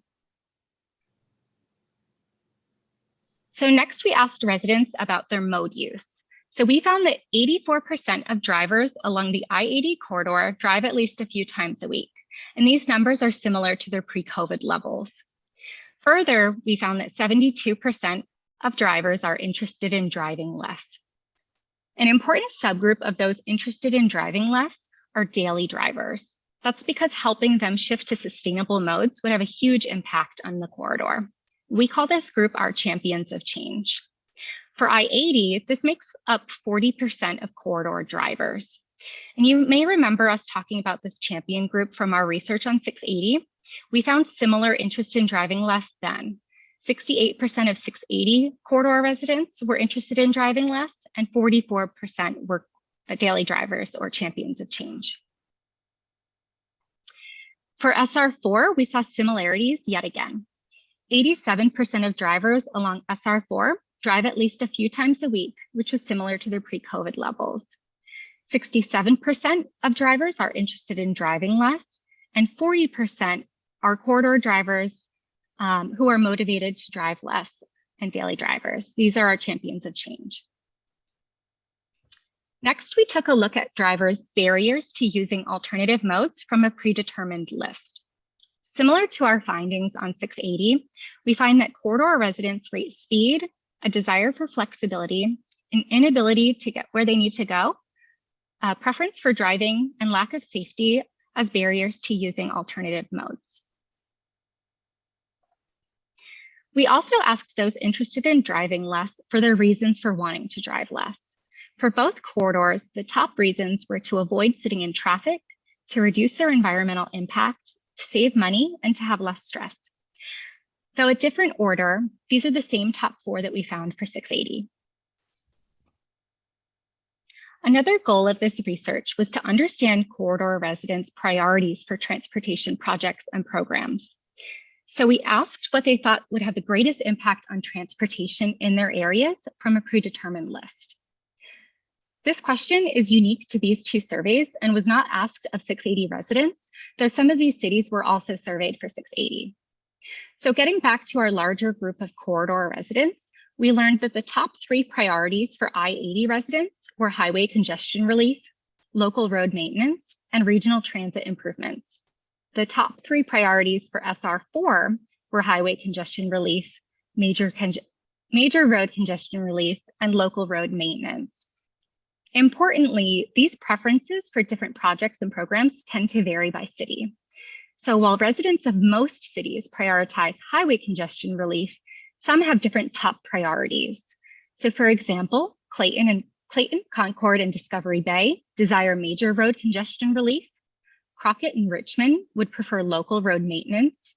So next we asked residents about their mode use. So we found that 84% of drivers along the I-80 corridor drive at least a few times a week. And these numbers are similar to their pre-COVID levels. Further, we found that 72% of drivers are interested in driving less. An important subgroup of those interested in driving less are daily drivers. That's because helping them shift to sustainable modes would have a huge impact on the corridor. We call this group our champions of change. For I-80, this makes up 40% of corridor drivers. And you may remember us talking about this champion group from our research on 680. We found similar interest in driving less then. 68% of 680 corridor residents were interested in driving less, and 44% were daily drivers or champions of change. For SR4, we saw similarities yet again. 87% of drivers along SR4 drive at least a few times a week, which was similar to their pre-COVID levels. 67% of drivers are interested in driving less, and 40% are corridor drivers who are motivated to drive less and daily drivers. These are our champions of change. Next, we took a look at drivers' barriers to using alternative modes from a predetermined list. Similar to our findings on 680, we find that corridor residents rate speed, a desire for flexibility, an inability to get where they need to go, a preference for driving, and lack of safety as barriers to using alternative modes. We also asked those interested in driving less for their reasons for wanting to drive less. For both corridors, the top reasons were to avoid sitting in traffic, to reduce their environmental impact, to save money, and to have less stress. Though a different order, these are the same top 4 that we found for 680. Another goal of this research was to understand corridor residents' priorities for transportation projects and programs. So we asked what they thought would have the greatest impact on transportation in their areas from a predetermined list. This question is unique to these 2 surveys and was not asked of 680 residents, though some of these cities were also surveyed for 680. So getting back to our larger group of corridor residents, we learned that the top 3 priorities for I-80 residents were highway congestion relief, local road maintenance, and regional transit improvements. The top 3 priorities for SR4 were highway congestion relief, major road congestion relief, and local road maintenance. Importantly, these preferences for different projects and programs tend to vary by city. So while residents of most cities prioritize highway congestion relief, some have different top priorities. So for example, Clayton, Concord, and Discovery Bay desire major road congestion relief. Crockett and Richmond would prefer local road maintenance.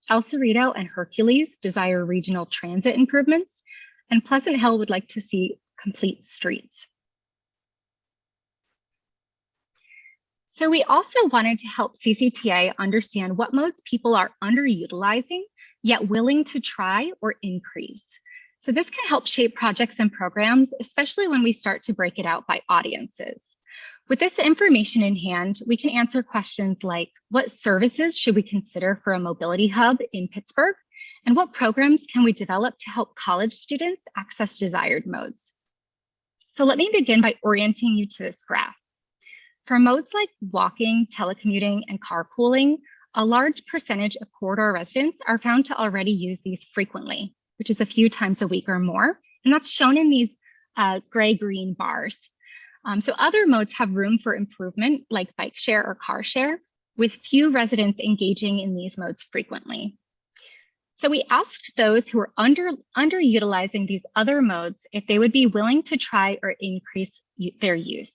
El Cerrito and Hercules desire regional transit improvements, and Pleasant Hill would like to see complete streets. So we also wanted to help CCTA understand what modes people are underutilizing, yet willing to try or increase. So this can help shape projects and programs, especially when we start to break it out by audiences. With this information in hand, we can answer questions like, what services should we consider for a mobility hub in Pittsburgh? And what programs can we develop to help college students access desired modes? So let me begin by orienting you to this graph. For modes like walking, telecommuting, and carpooling, a large percentage of corridor residents are found to already use these frequently, which is a few times a week or more. And that's shown in these gray-green bars. So other modes have room for improvement, like bike share or car share, with few residents engaging in these modes frequently. So we asked those who are underutilizing these other modes if they would be willing to try or increase their use.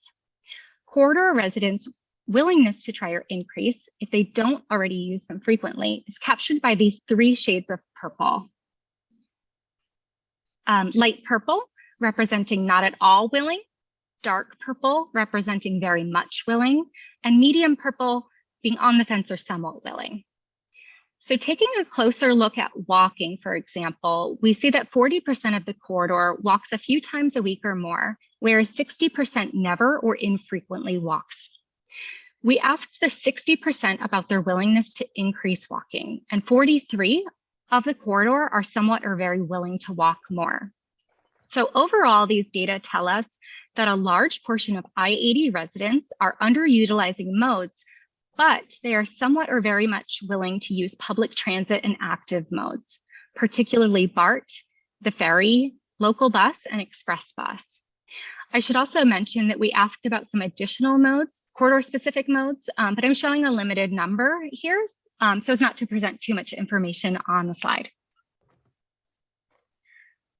Corridor residents' willingness to try or increase, if they don't already use them frequently, is captured by these 3 shades of purple. Light purple, representing not at all willing, dark purple, representing very much willing, and medium purple, being on the fence or somewhat willing. So taking a closer look at walking, for example, we see that 40% of the corridor walks a few times a week or more, whereas 60% never or infrequently walks. We asked the 60% about their willingness to increase walking, and 43 of the corridor are somewhat or very willing to walk more. So overall, these data tell us that a large portion of I-80 residents are underutilizing modes, but they are somewhat or very much willing to use public transit and active modes, particularly BART, the ferry, local bus, and express bus. I should also mention that we asked about some additional modes, corridor-specific modes, but I'm showing a limited number here, so as not to present too much information on the slide.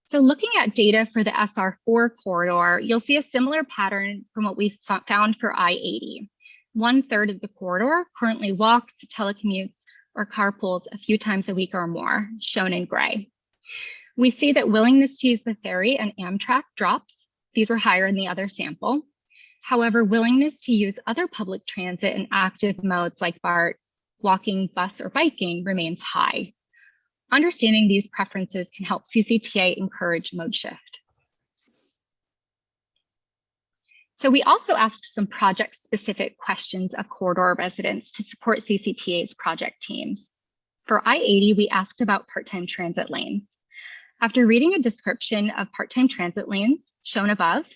So looking at data for the SR4 corridor, you'll see a similar pattern from what we found for I-80. 1/3 of the corridor currently walks, telecommutes, or carpools a few times a week or more, shown in gray. We see that willingness to use the ferry and Amtrak drops. These were higher in the other sample. However, willingness to use other public transit and active modes like BART, walking, bus, or biking remains high. Understanding these preferences can help CCTA encourage mode shift. So we also asked some project-specific questions of corridor residents to support CCTA's project teams. For I-80, we asked about part-time transit lanes. After reading a description of part-time transit lanes shown above,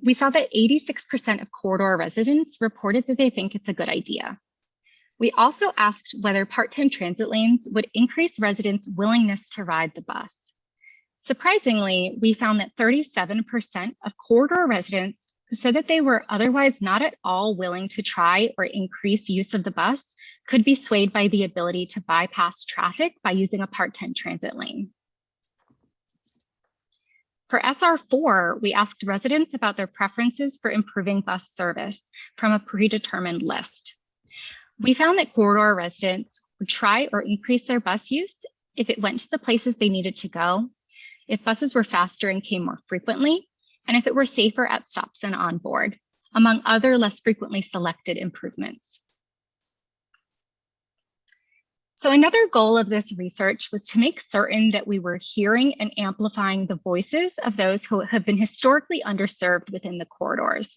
we saw that 86% of corridor residents reported that they think it's a good idea. We also asked whether part-time transit lanes would increase residents' willingness to ride the bus. Surprisingly, we found that 37% of corridor residents who said that they were otherwise not at all willing to try or increase use of the bus could be swayed by the ability to bypass traffic by using a part-time transit lane. For SR4, we asked residents about their preferences for improving bus service from a predetermined list. We found that corridor residents would try or increase their bus use if it went to the places they needed to go, if buses were faster and came more frequently, and if it were safer at stops and on board, among other less frequently selected improvements. So another goal of this research was to make certain that we were hearing and amplifying the voices of those who have been historically underserved within the corridors.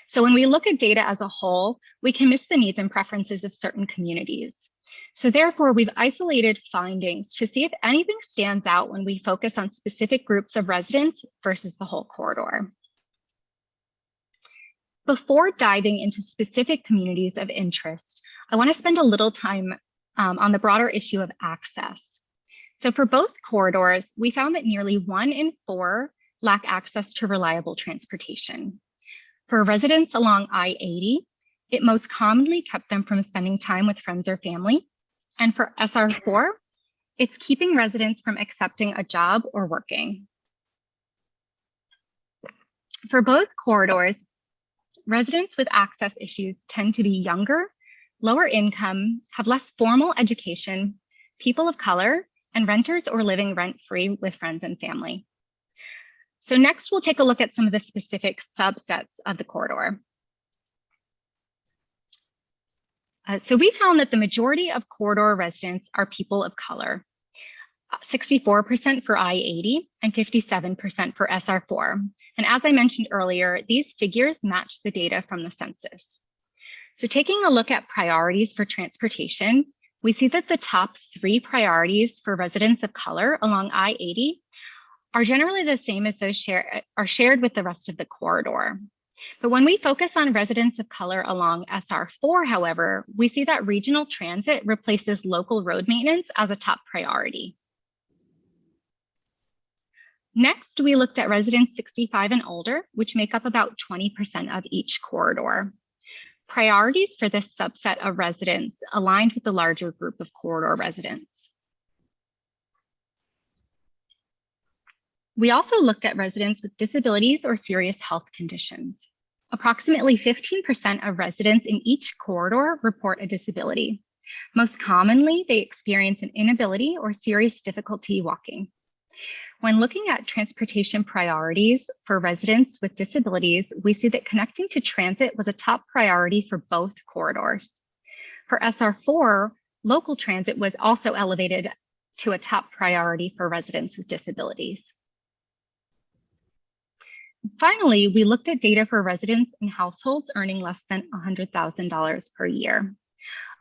So when we look at data as a whole, we can miss the needs and preferences of certain communities. So therefore, we've isolated findings to see if anything stands out when we focus on specific groups of residents versus the whole corridor. Before diving into specific communities of interest, I want to spend a little time on the broader issue of access. So for both corridors, we found that nearly 1 in 4 lack access to reliable transportation. For residents along I-80, it most commonly kept them from spending time with friends or family. And for SR4, it's keeping residents from accepting a job or working. For both corridors, residents with access issues tend to be younger, lower income, have less formal education, people of color, and renters or living rent-free with friends and family. So next, we'll take a look at some of the specific subsets of the corridor. So we found that the majority of corridor residents are people of color, 64% for I-80 and 57% for SR4. And as I mentioned earlier, these figures match the data from the census. So taking a look at priorities for transportation, we see that the top 3 priorities for residents of color along I-80 are generally the same as those shared with the rest of the corridor. But when we focus on residents of color along SR4, however, we see that regional transit replaces local road maintenance as a top priority. Next, we looked at residents 65 and older, which make up about 20% of each corridor. Priorities for this subset of residents aligned with the larger group of corridor residents. We also looked at residents with disabilities or serious health conditions. Approximately 15% of residents in each corridor report a disability. Most commonly, they experience an inability or serious difficulty walking. When looking at transportation priorities for residents with disabilities, we see that connecting to transit was a top priority for both corridors. For SR4, local transit was also elevated to a top priority for residents with disabilities. Finally, we looked at data for residents and households earning less than $100,000 per year.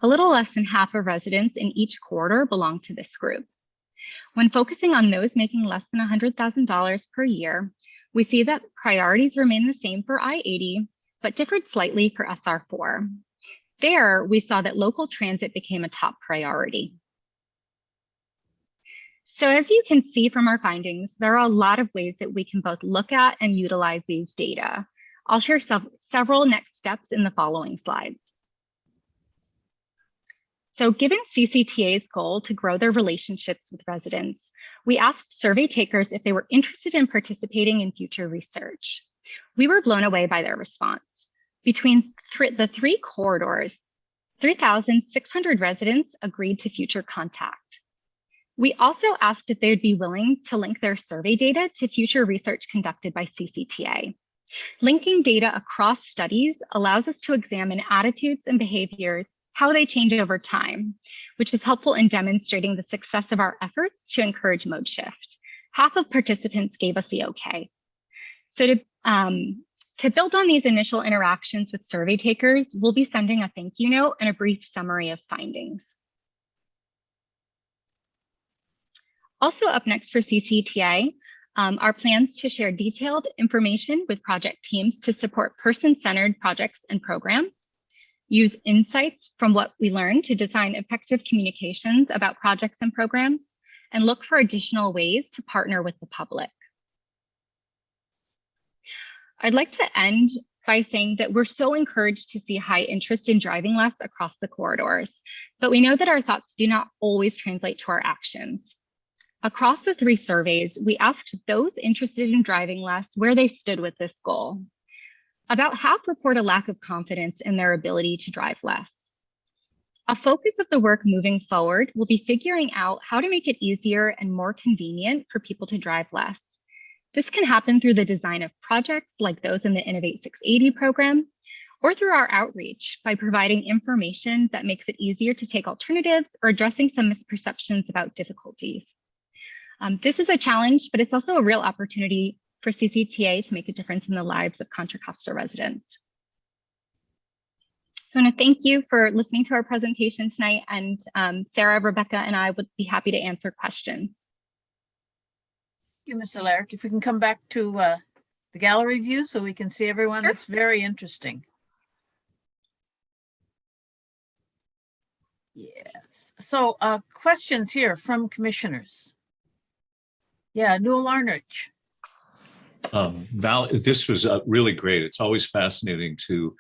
A little less than half of residents in each corridor belong to this group. When focusing on those making less than $100,000 per year, we see that priorities remain the same for I-80, but differed slightly for SR4. There, we saw that local transit became a top priority. So as you can see from our findings, there are a lot of ways that we can both look at and utilize these data. I'll share several next steps in the following slides. So given CCTA's goal to grow their relationships with residents, we asked survey takers if they were interested in participating in future research. We were blown away by their response. Between the three corridors, 3,600 residents agreed to future contact. We also asked if they would be willing to link their survey data to future research conducted by CCTA. Linking data across studies allows us to examine attitudes and behaviors, how they change over time, which is helpful in demonstrating the success of our efforts to encourage mode shift. Half of participants gave us the okay. So to build on these initial interactions with survey takers, we'll be sending a thank you note and a brief summary of findings. Also up next for CCTA are plans to share detailed information with project teams to support person-centered projects and programs, use insights from what we learned to design effective communications about projects and programs, and look for additional ways to partner with the public. I'd like to end by saying that we're so encouraged to see high interest in driving less across the corridors, but we know that our thoughts do not always translate to our actions. Across the three surveys, we asked those interested in driving less where they stood with this goal. About half report a lack of confidence in their ability to drive less. A focus of the work moving forward will be figuring out how to make it easier and more convenient for people to drive less. This can happen through the design of projects like those in the Innovate 680 program, or through our outreach by providing information that makes it easier to take alternatives or addressing some misperceptions about difficulties. This is a challenge, but it's also a real opportunity for CCTA to make a difference in the lives of Contra Costa residents. So I want to thank you for listening to our presentation tonight, and Sarah, Rebecca, and I would be happy to answer questions. Thank you, Ms. Alaric. If we can come back to the gallery view so we can see everyone, that's very interesting. Yes. So questions here from commissioners. Yeah, Newell Arnich. Val, this was really great. It's always fascinating to,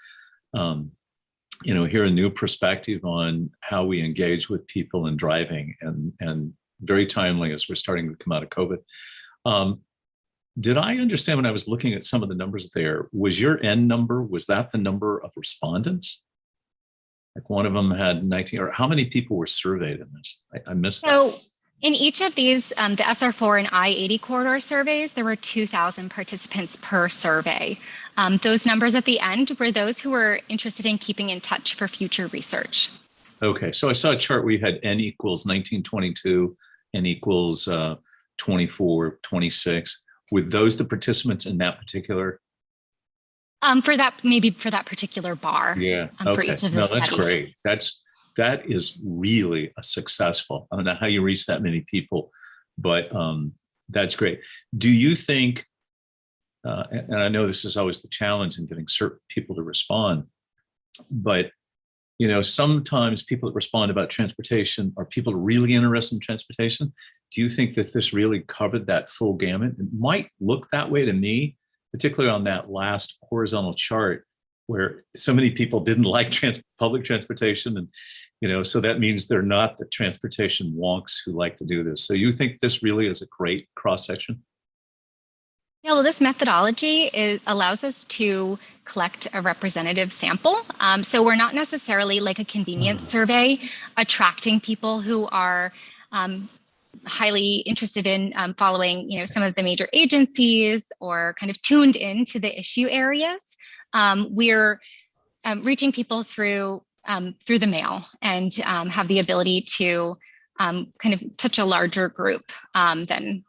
hear a new perspective on how we engage with people in driving, and very timely as we're starting to come out of COVID. Did I understand when I was looking at some of the numbers there, was your N number, was that the number of respondents? Like one of them had 19, or how many people were surveyed in this? I missed that. In each of these, the SR4 and I-80 corridor surveys, there were 2,000 participants per survey. Those numbers at the end were those who were interested in keeping in touch for future research. Okay, so I saw a chart where you had N equals 1922, N equals 24, 26. Were those the participants in that particular? For that particular bar. Yeah, for each of the that's studies. great. That is really a successful. I don't know how you reach that many people, but that's great. Do you think, and I know this is always the challenge in getting certain people to respond, but sometimes people that respond about transportation are people really interested in transportation. Do you think that this really covered that full gamut? It might look that way to me, particularly on that last horizontal chart, where so many people didn't like public transportation. And, so that means they're not the transportation wonks who like to do this. So you think this really is a great cross-section? Yeah, well, this methodology allows us to collect a representative sample. So we're not necessarily like a convenience survey attracting people who are highly interested in following, some of the major agencies or kind of tuned into the issue areas. We're reaching people through the mail and have the ability to kind of touch a larger group than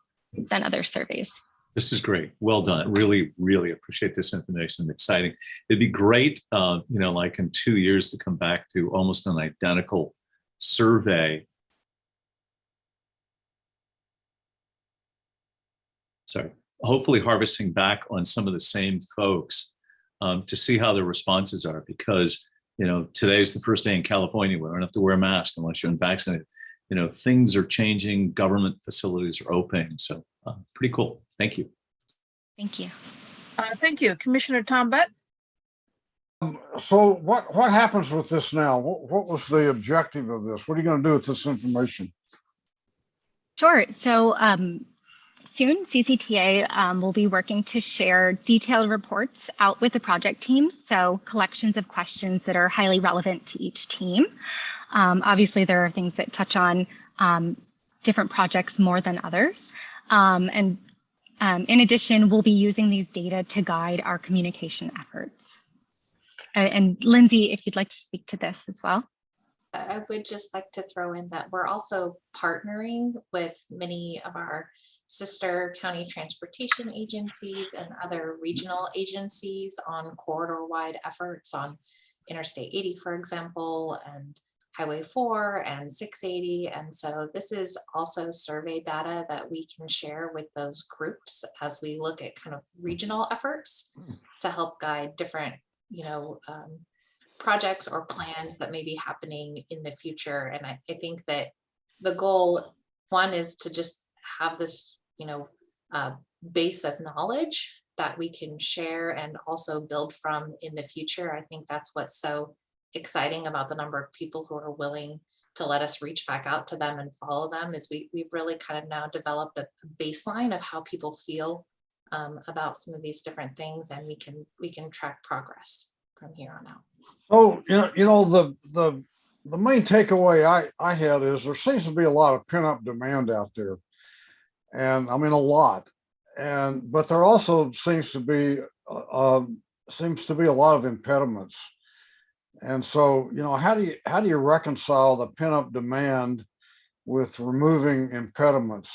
other surveys. This is great. Well done. Really, really appreciate this information. Exciting. It'd be great, like in 2 years to come back to almost an identical survey. Sorry, hopefully harvesting back on some of the same folks to see how their responses are, because, today's the first day in California where we don't have to wear a mask unless you're unvaccinated. Things are changing, government facilities are opening. So pretty cool. Thank you. Thank you. Thank you. Commissioner Tom Butt? So what happens with this now? What was the objective of this? What are you going to do with this information? Sure. So soon CCTA will be working to share detailed reports out with the project teams. So collections of questions that are highly relevant to each team. Obviously, there are things that touch on different projects more than others. And in addition, we'll be using these data to guide our communication efforts. And Lindsay, if you'd like to speak to this as well. I would just like to throw in that we're also partnering with many of our sister county transportation agencies and other regional agencies on corridor-wide efforts on Interstate 80, for example, and Highway 4 and 680. And so this is also survey data that we can share with those groups as we look at kind of regional efforts to help guide different, projects or plans that may be happening in the future. And I think that the goal, one, is to just have this, base of knowledge that we can share and also build from in the future. I think that's what's so exciting about the number of people who are willing to let us reach back out to them and follow them, is we've really kind of now developed a baseline of how people feel about some of these different things, and we can track progress from here on out. Oh, the main takeaway I had is there seems to be a lot of pent-up demand out there, and I mean a lot, but there also seems to be a lot of impediments. And so, how do you reconcile the pent-up demand with removing impediments?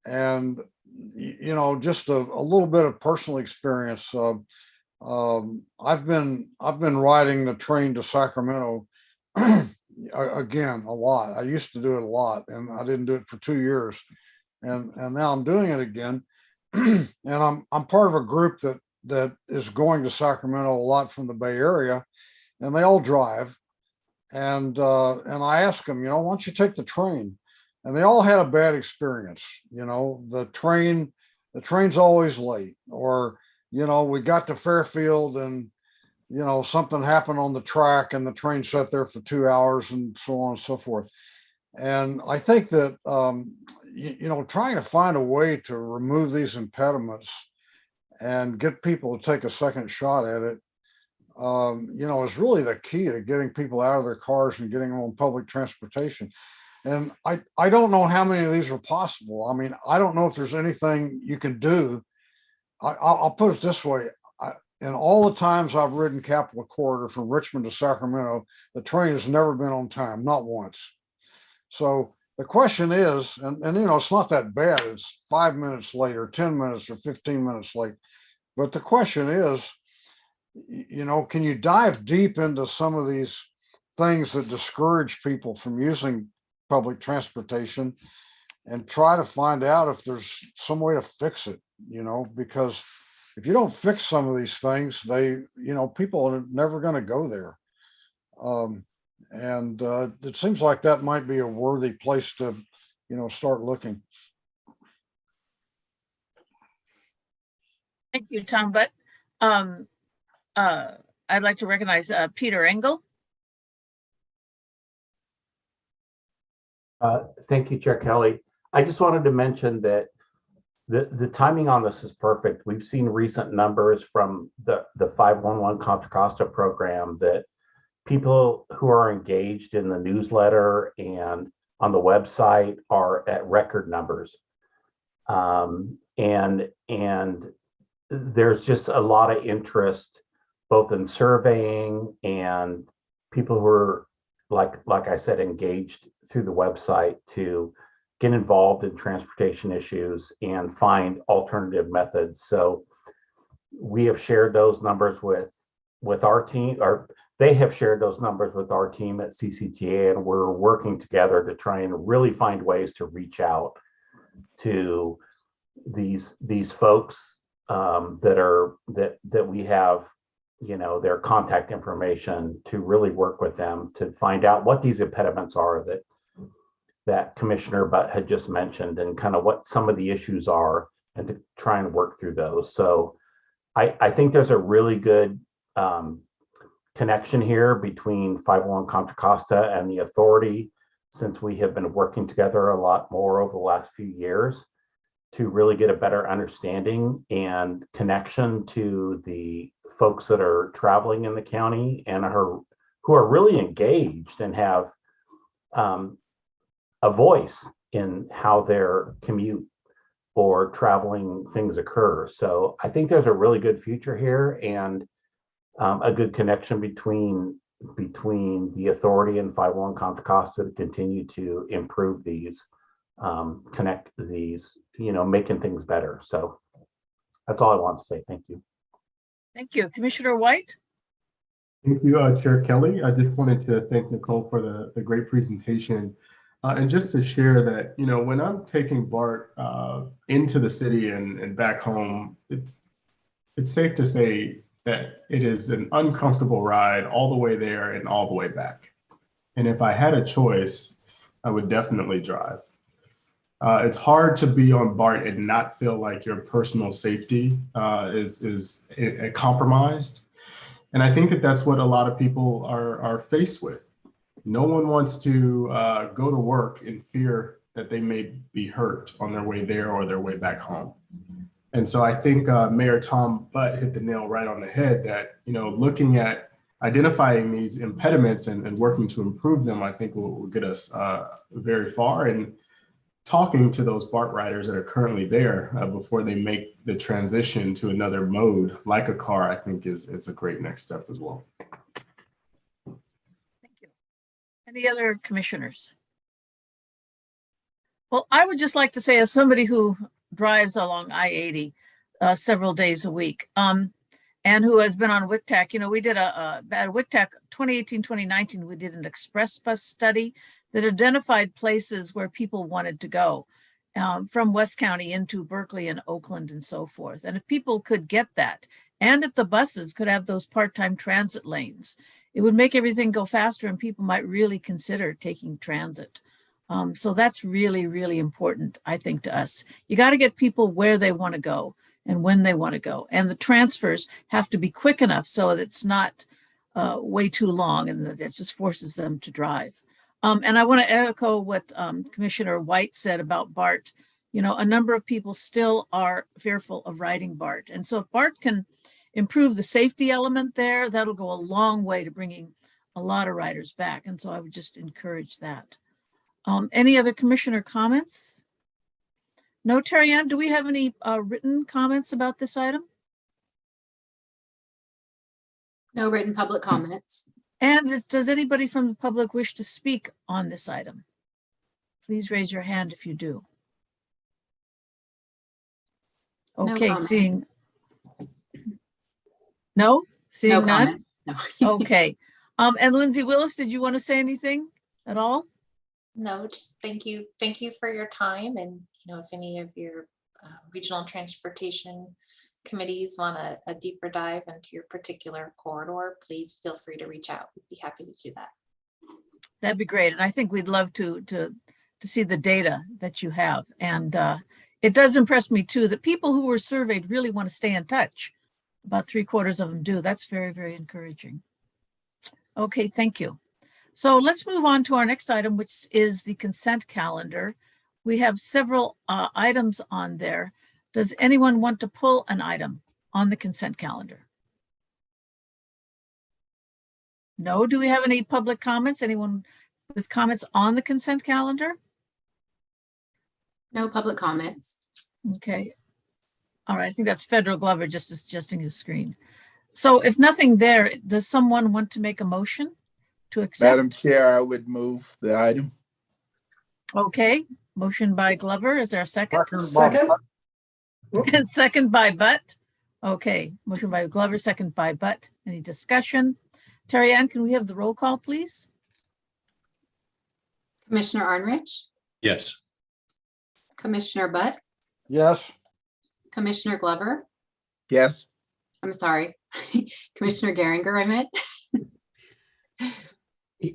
And just a little bit of personal experience. I've been riding the train to Sacramento again a lot. I used to do it a lot, and I didn't do it for 2 years, and now I'm doing it again. And I'm part of a group that is going to Sacramento a lot from the Bay Area, and they all drive. And I asked them, why don't you take the train? And they all had a bad experience. The train's always late, or we got to Fairfield and, something happened on the track and the train sat there for 2 hours, and so on and so forth. And I think that, trying to find a way to remove these impediments and get people to take a second shot at it, is really the key to getting people out of their cars and getting them on public transportation. And I don't know how many of these are possible. I mean, I don't know if there's anything you can do. I'll put it this way. In all the times I've ridden Capitol Corridor from Richmond to Sacramento, the train has never been on time, not once. So the question is, and it's not that bad. It's 5 minutes late or 10 minutes or 15 minutes late. But the question is, can you dive deep into some of these things that discourage people from using public transportation and try to find out if there's some way to fix it, because if you don't fix some of these things, people are never going to go there. And it seems like that might be a worthy place to, start looking. Thank you, Tom. But I'd like to recognize Peter Engel. Thank you, Chair Kelly. I just wanted to mention that the timing on this is perfect. We've seen recent numbers from the 511 Contra Costa program that people who are engaged in the newsletter and on the website are at record numbers. And there's just a lot of interest both in surveying and people who are, like I said, engaged through the website to get involved in transportation issues and find alternative methods. So we have shared those numbers with our team, or they have shared those numbers with our team at CCTA, and we're working together to try and really find ways to reach out to these folks that we have, their contact information, to really work with them to find out what these impediments are that Commissioner Butt had just mentioned, and kind of what some of the issues are, and to try and work through those. So I think there's a really good connection here between 501 Contra Costa and the authority, since we have been working together a lot more over the last few years to really get a better understanding and connection to the folks that are traveling in the county and who are really engaged and have a voice in how their commute or traveling things occur. So I think there's a really good future here, and a good connection between the authority and 501 Contra Costa to continue to improve these, connect these, making things better. So that's all I want to say. Thank you. Thank you. Commissioner White? Thank you, Chair Kelly. I just wanted to thank Nicole for the great presentation. And just to share that, when I'm taking BART into the city and back home, it's safe to say that it is an uncomfortable ride all the way there and all the way back. And if I had a choice, I would definitely drive. It's hard to be on BART and not feel like your personal safety is compromised. And I think that that's what a lot of people are faced with. No one wants to go to work in fear that they may be hurt on their way there or their way back home. And so I think Mayor Tom Butt hit the nail right on the head that, looking at identifying these impediments and working to improve them, I think will get us very far. And talking to those BART riders that are currently there before they make the transition to another mode, like a car, I think is a great next step as well. Thank you. Any other commissioners? Well, I would just like to say, as somebody who drives along I-80 several days a week, and who has been on WICTAC, we did at WICTAC 2018-2019, we did an express bus study that identified places where people wanted to go from West County into Berkeley and Oakland and so forth. And if people could get that, and if the buses could have those part-time transit lanes, it would make everything go faster and people might really consider taking transit. So that's really, really important, I think, to us. You got to get people where they want to go and when they want to go. And the transfers have to be quick enough so that it's not way too long and that it just forces them to drive. And I want to echo what Commissioner White said about BART. A number of people still are fearful of riding BART. And so if BART can improve the safety element there, that'll go a long way to bringing a lot of riders back. And so I would just encourage that. Any other commissioner comments? No, Terry Ann, do we have any written comments about this item? No written public comments. And does anybody from the public wish to speak on this item? Please raise your hand if you do. Okay, seeing. No? Seeing none? No. Okay. And Lindsay Willis, did you want to say anything at all? No, just thank you. Thank you for your time. And, if any of your regional transportation committees want a deeper dive into your particular corridor, please feel free to reach out. We'd be happy to do that. That'd be great. And I think we'd love to see the data that you have. And it does impress me too, that people who were surveyed really want to stay in touch. About 3/4 of them do. That's very, very encouraging. Okay, thank you. So let's move on to our next item, which is the consent calendar. We have several items on there. Does anyone want to pull an item on the consent calendar? No? Do we have any public comments? Anyone with comments on the consent calendar? No public comments. Okay. All right, I think that's Federal Glover just adjusting his screen. So if nothing there, does someone want to make a motion to accept? Madam Chair, I would move the item. Okay, Motion by Glover. Is there a second? Second. And second by Butt. Okay, motion by Glover, second by Butt. Any discussion? Terry Ann, can we have the roll call, please? Commissioner Arnrich, Yes. Commissioner Butt, Yes. Commissioner Glover, Yes. I'm sorry, Commissioner Geringer, I meant,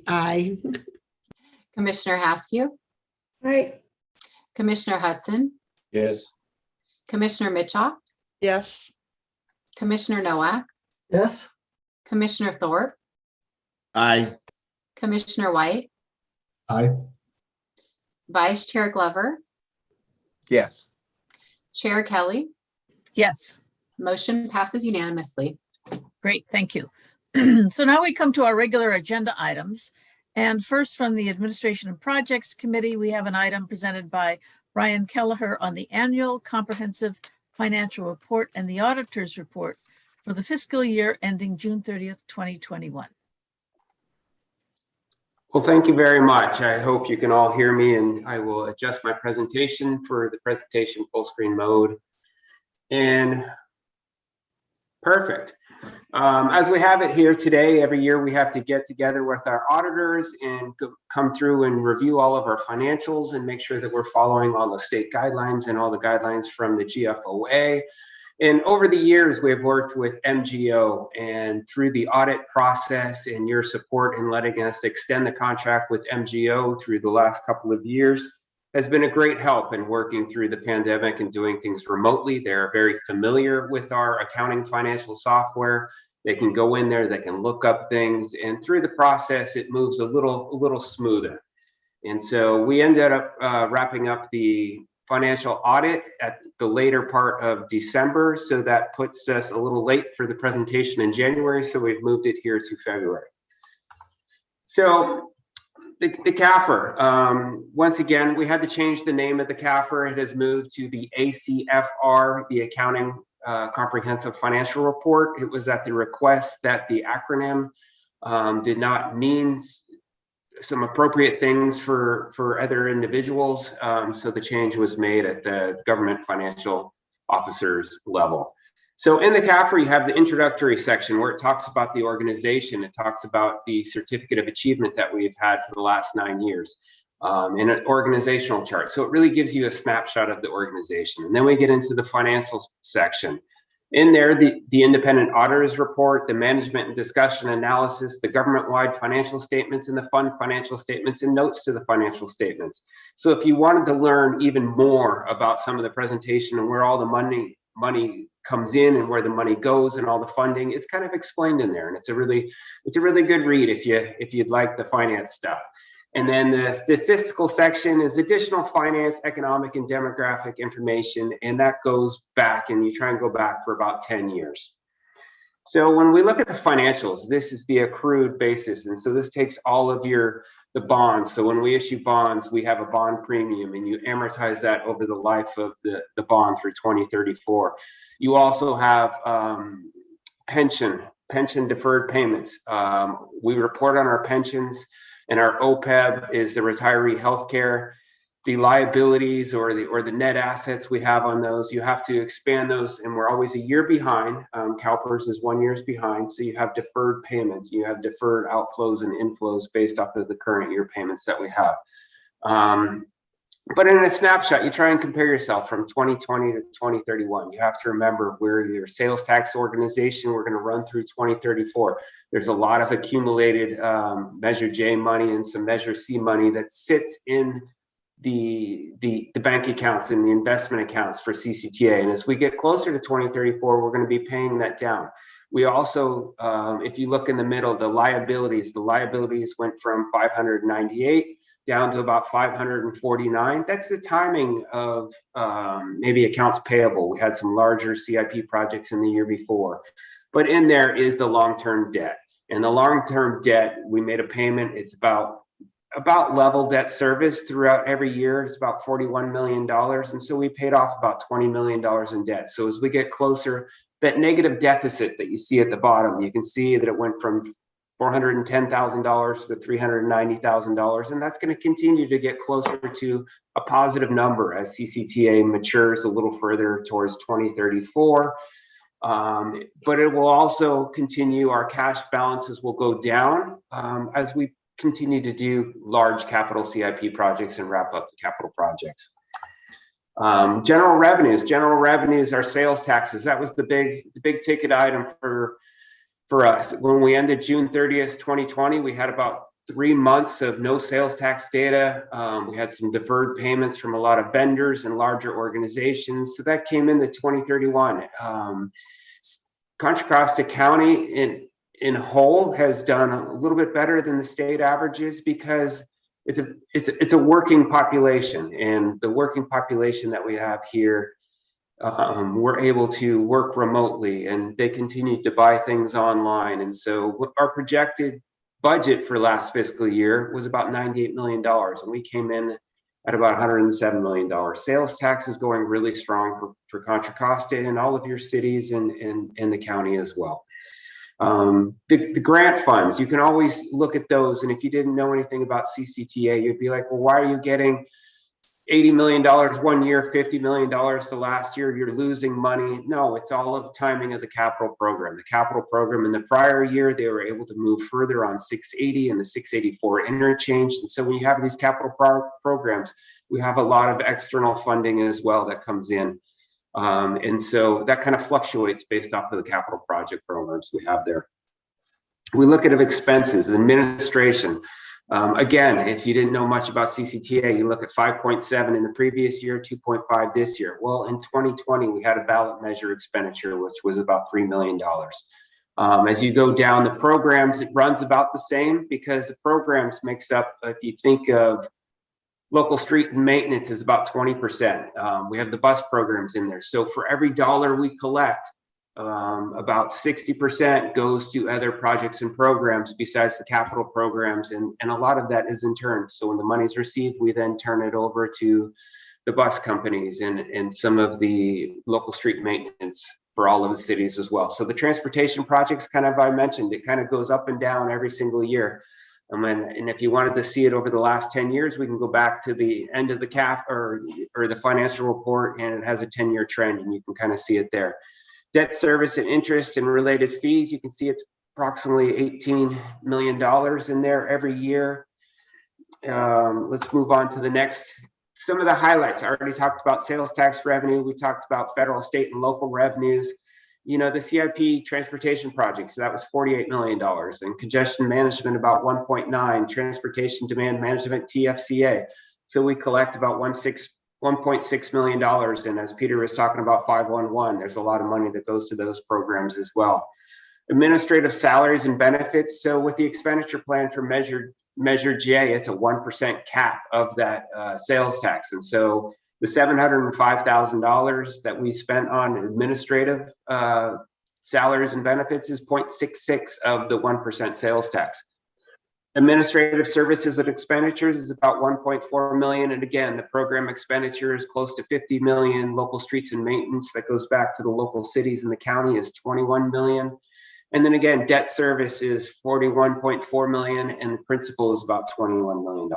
Aye. Commissioner Haskew, Right. Commissioner Hudson, Yes. Commissioner Mitchell, Yes. Commissioner Nowak, Yes. Commissioner Thorpe, Aye. Commissioner White, Aye. Vice Chair Glover, Yes. Chair Kelly. Yes. Motion passes unanimously. Great, thank you. So now we come to our regular agenda items. And first from the Administration and Projects Committee, we have an item presented by Brian Kelleher on the annual comprehensive financial report and the auditor's report for the fiscal year ending June 30th, 2021. Well, thank you very much. I hope you can all hear me, and I will adjust my presentation for the presentation full screen mode. And perfect. As we have it here today, every year we have to get together with our auditors and come through and review all of our financials and make sure that we're following all the state guidelines and all the guidelines from the GFOA. And over the years, we've worked with MGO, and through the audit process and your support in letting us extend the contract with MGO through the last couple of years has been a great help in working through the pandemic and doing things remotely. They're very familiar with our accounting financial software. They can go in there, they can look up things, and through the process, it moves a little smoother. And so we ended up wrapping up the financial audit at the later part of December. So that puts us a little late for the presentation in January. So we've moved it here to February. So the CAFR, once again, we had to change the name of the CAFR. It has moved to the ACFR, the Accounting Comprehensive Financial Report. It was at the request that the acronym did not mean some appropriate things for other individuals. So the change was made at the government financial officers level. So in the CAFR, you have the introductory section where it talks about the organization. It talks about the certificate of achievement that we've had for the last 9 years in an organizational chart. So it really gives you a snapshot of the organization. And then we get into the financial section. In there, the independent auditors report, the management and discussion analysis, the government-wide financial statements, and the fund financial statements and notes to the financial statements. So if you wanted to learn even more about some of the presentation and where all the money comes in and where the money goes and all the funding, it's kind of explained in there. And it's a really good read if you'd like the finance stuff. And then the statistical section is additional finance, economic, and demographic information. And that goes back, and you try and go back for about 10 years. So when we look at the financials, this is the accrued basis. And so this takes all of the bonds. So when we issue bonds, we have a bond premium, and you amortize that over the life of the bond through 2034. You also have pension deferred payments. We report on our pensions. And our OPEB is the retiree healthcare. The liabilities or the net assets we have on those, you have to expand those, and we're always a year behind. CalPERS is 1 year behind, so you have deferred payments. You have deferred outflows and inflows based off of the current year payments that we have. But in a snapshot, you try and compare yourself from 2020 to 2031. You have to remember we're your sales tax organization. We're going to run through 2034. There's a lot of accumulated Measure J money and some Measure C money that sits in the bank accounts and the investment accounts for CCTA. And as we get closer to 2034, we're going to be paying that down. We also, if you look in the middle, the liabilities went from 598 down to about 549. That's the timing of maybe accounts payable. We had some larger CIP projects in the year before, but in there is the long-term debt. And the long-term debt, we made a payment. It's about level debt service throughout every year. It's about $41 million. And so we paid off about $20 million in debt. So as we get closer, that negative deficit that you see at the bottom, you can see that it went from $410,000 to $390,000. And that's going to continue to get closer to a positive number as CCTA matures a little further towards 2034. But it will also continue, our cash balances will go down as we continue to do large capital CIP projects and wrap up the capital projects. General revenues are sales taxes. That was the big ticket item for us. When we ended June 30th, 2020, we had about 3 months of no sales tax data. We had some deferred payments from a lot of vendors and larger organizations. So that came into 2031. Contra Costa County in whole has done a little bit better than the state averages because it's a working population, and the working population that we have here, we're able to work remotely, and they continue to buy things online. And so our projected budget for last fiscal year was about $98 million, and we came in at about $107 million. Sales tax is going really strong for Contra Costa and all of your cities and the county as well. The grant funds, you can always look at those, and if you didn't know anything about CCTA, you'd be like, well, why are you getting $80 million one year, $50 million the last year? You're losing money. No, it's all of the timing of the capital program. The capital program in the prior year, they were able to move further on 680 and the 684 interchange. And so when you have these capital programs, we have a lot of external funding as well that comes in. And so that kind of fluctuates based off of the capital project programs we have there. We look at expenses, administration. Again, if you didn't know much about CCTA, you look at 5.7 in the previous year, 2.5 this year. Well, in 2020, we had a ballot measure expenditure, which was about $3 million. As you go down the programs, it runs about the same because the programs makes up, if you think of local street and maintenance is about 20%. We have the bus programs in there. So for every dollar we collect, about 60% goes to other projects and programs besides the capital programs. And a lot of that is in turn. So when the money is received, we then turn it over to the bus companies and some of the local street maintenance for all of the cities as well. So the transportation projects, kind of, I mentioned, it kind of goes up and down every single year. And if you wanted to see it over the last 10 years, we can go back to the end of the CAF or the financial report, and it has a 10-year trend, and you can kind of see it there. Debt service and interest and related fees, you can see it's approximately $18 million in there every year. Let's move on to the next. Some of the highlights, I already talked about sales tax revenue. We talked about federal, state, and local revenues. You know, the CIP transportation projects, so that was $48 million, and congestion management about 1.9, transportation demand management, TFCA. So we collect about $1.6 million. And as Peter was talking about 511, there's a lot of money that goes to those programs as well. Administrative salaries and benefits. So with the expenditure plan for Measure J, it's a 1% cap of that sales tax. And so the $705,000 that we spent on administrative salaries and benefits is 0.66 of the 1% sales tax. Administrative services and expenditures is about 1.4 million. And again, the program expenditure is close to 50 million. Local streets and maintenance that goes back to the local cities and the county is 21 million. And then again, debt service is 41.4 million, and the principal is about $21 million.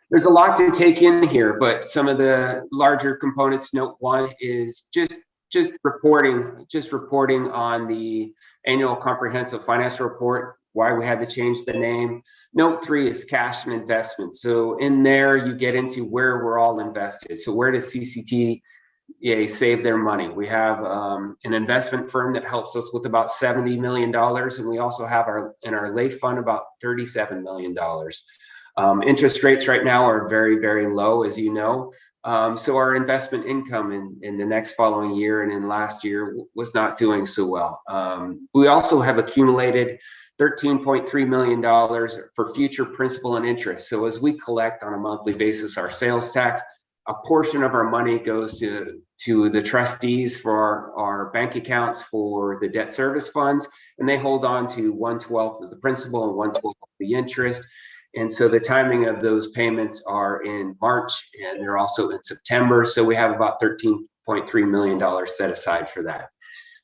There's a lot to take in here, but some of the larger components, note one is just reporting on the annual comprehensive financial report, why we had to change the name. Note 3 is cash and investments. So in there, you get into where we're all invested. So where does CCTA save their money? We have an investment firm that helps us with about $70 million. And we also have in our LAIF fund about $37 million. Interest rates right now are very, very low, as you know. So our investment income in the next following year and in last year was not doing so well. We also have accumulated $13.3 million for future principal and interest. So as we collect on a monthly basis our sales tax, a portion of our money goes to the trustees for our bank accounts for the debt service funds, and they hold on to 1/12 of the principal and 1/12 of the interest. And so the timing of those payments are in March, and they're also in September. So we have about $13.3 million set aside for that.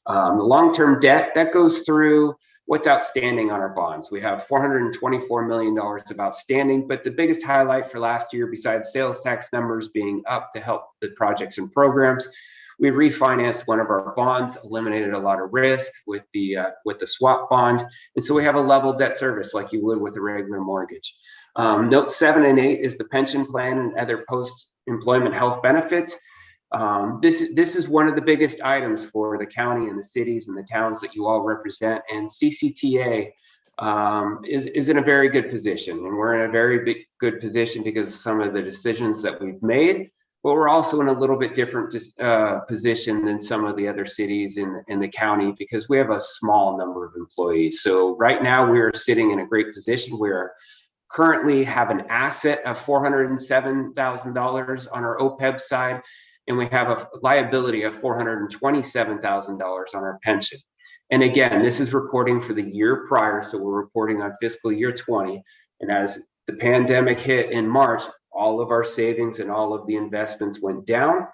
The long-term debt, that goes through what's outstanding on our bonds. We have $424 million of outstanding, but the biggest highlight for last year, besides sales tax numbers being up to help the projects and programs, we refinanced one of our bonds, eliminated a lot of risk with the swap bond. And so we have a level debt service like you would with a regular mortgage. Note 7 and 8 is the pension plan and other post-employment health benefits. This is one of the biggest items for the county and the cities and the towns that you all represent. And CCTA is in a very good position. And we're in a very good position because of some of the decisions that we've made. But we're also in a little bit different position than some of the other cities in the county because we have a small number of employees. So right now we're sitting in a great position. We're currently have an asset of $407,000 on our OPEB side, and we have a liability of $427,000 on our pension. And again, this is reporting for the year prior, so we're reporting on fiscal year 20. And as the pandemic hit in March, all of our savings and all of the investments went down.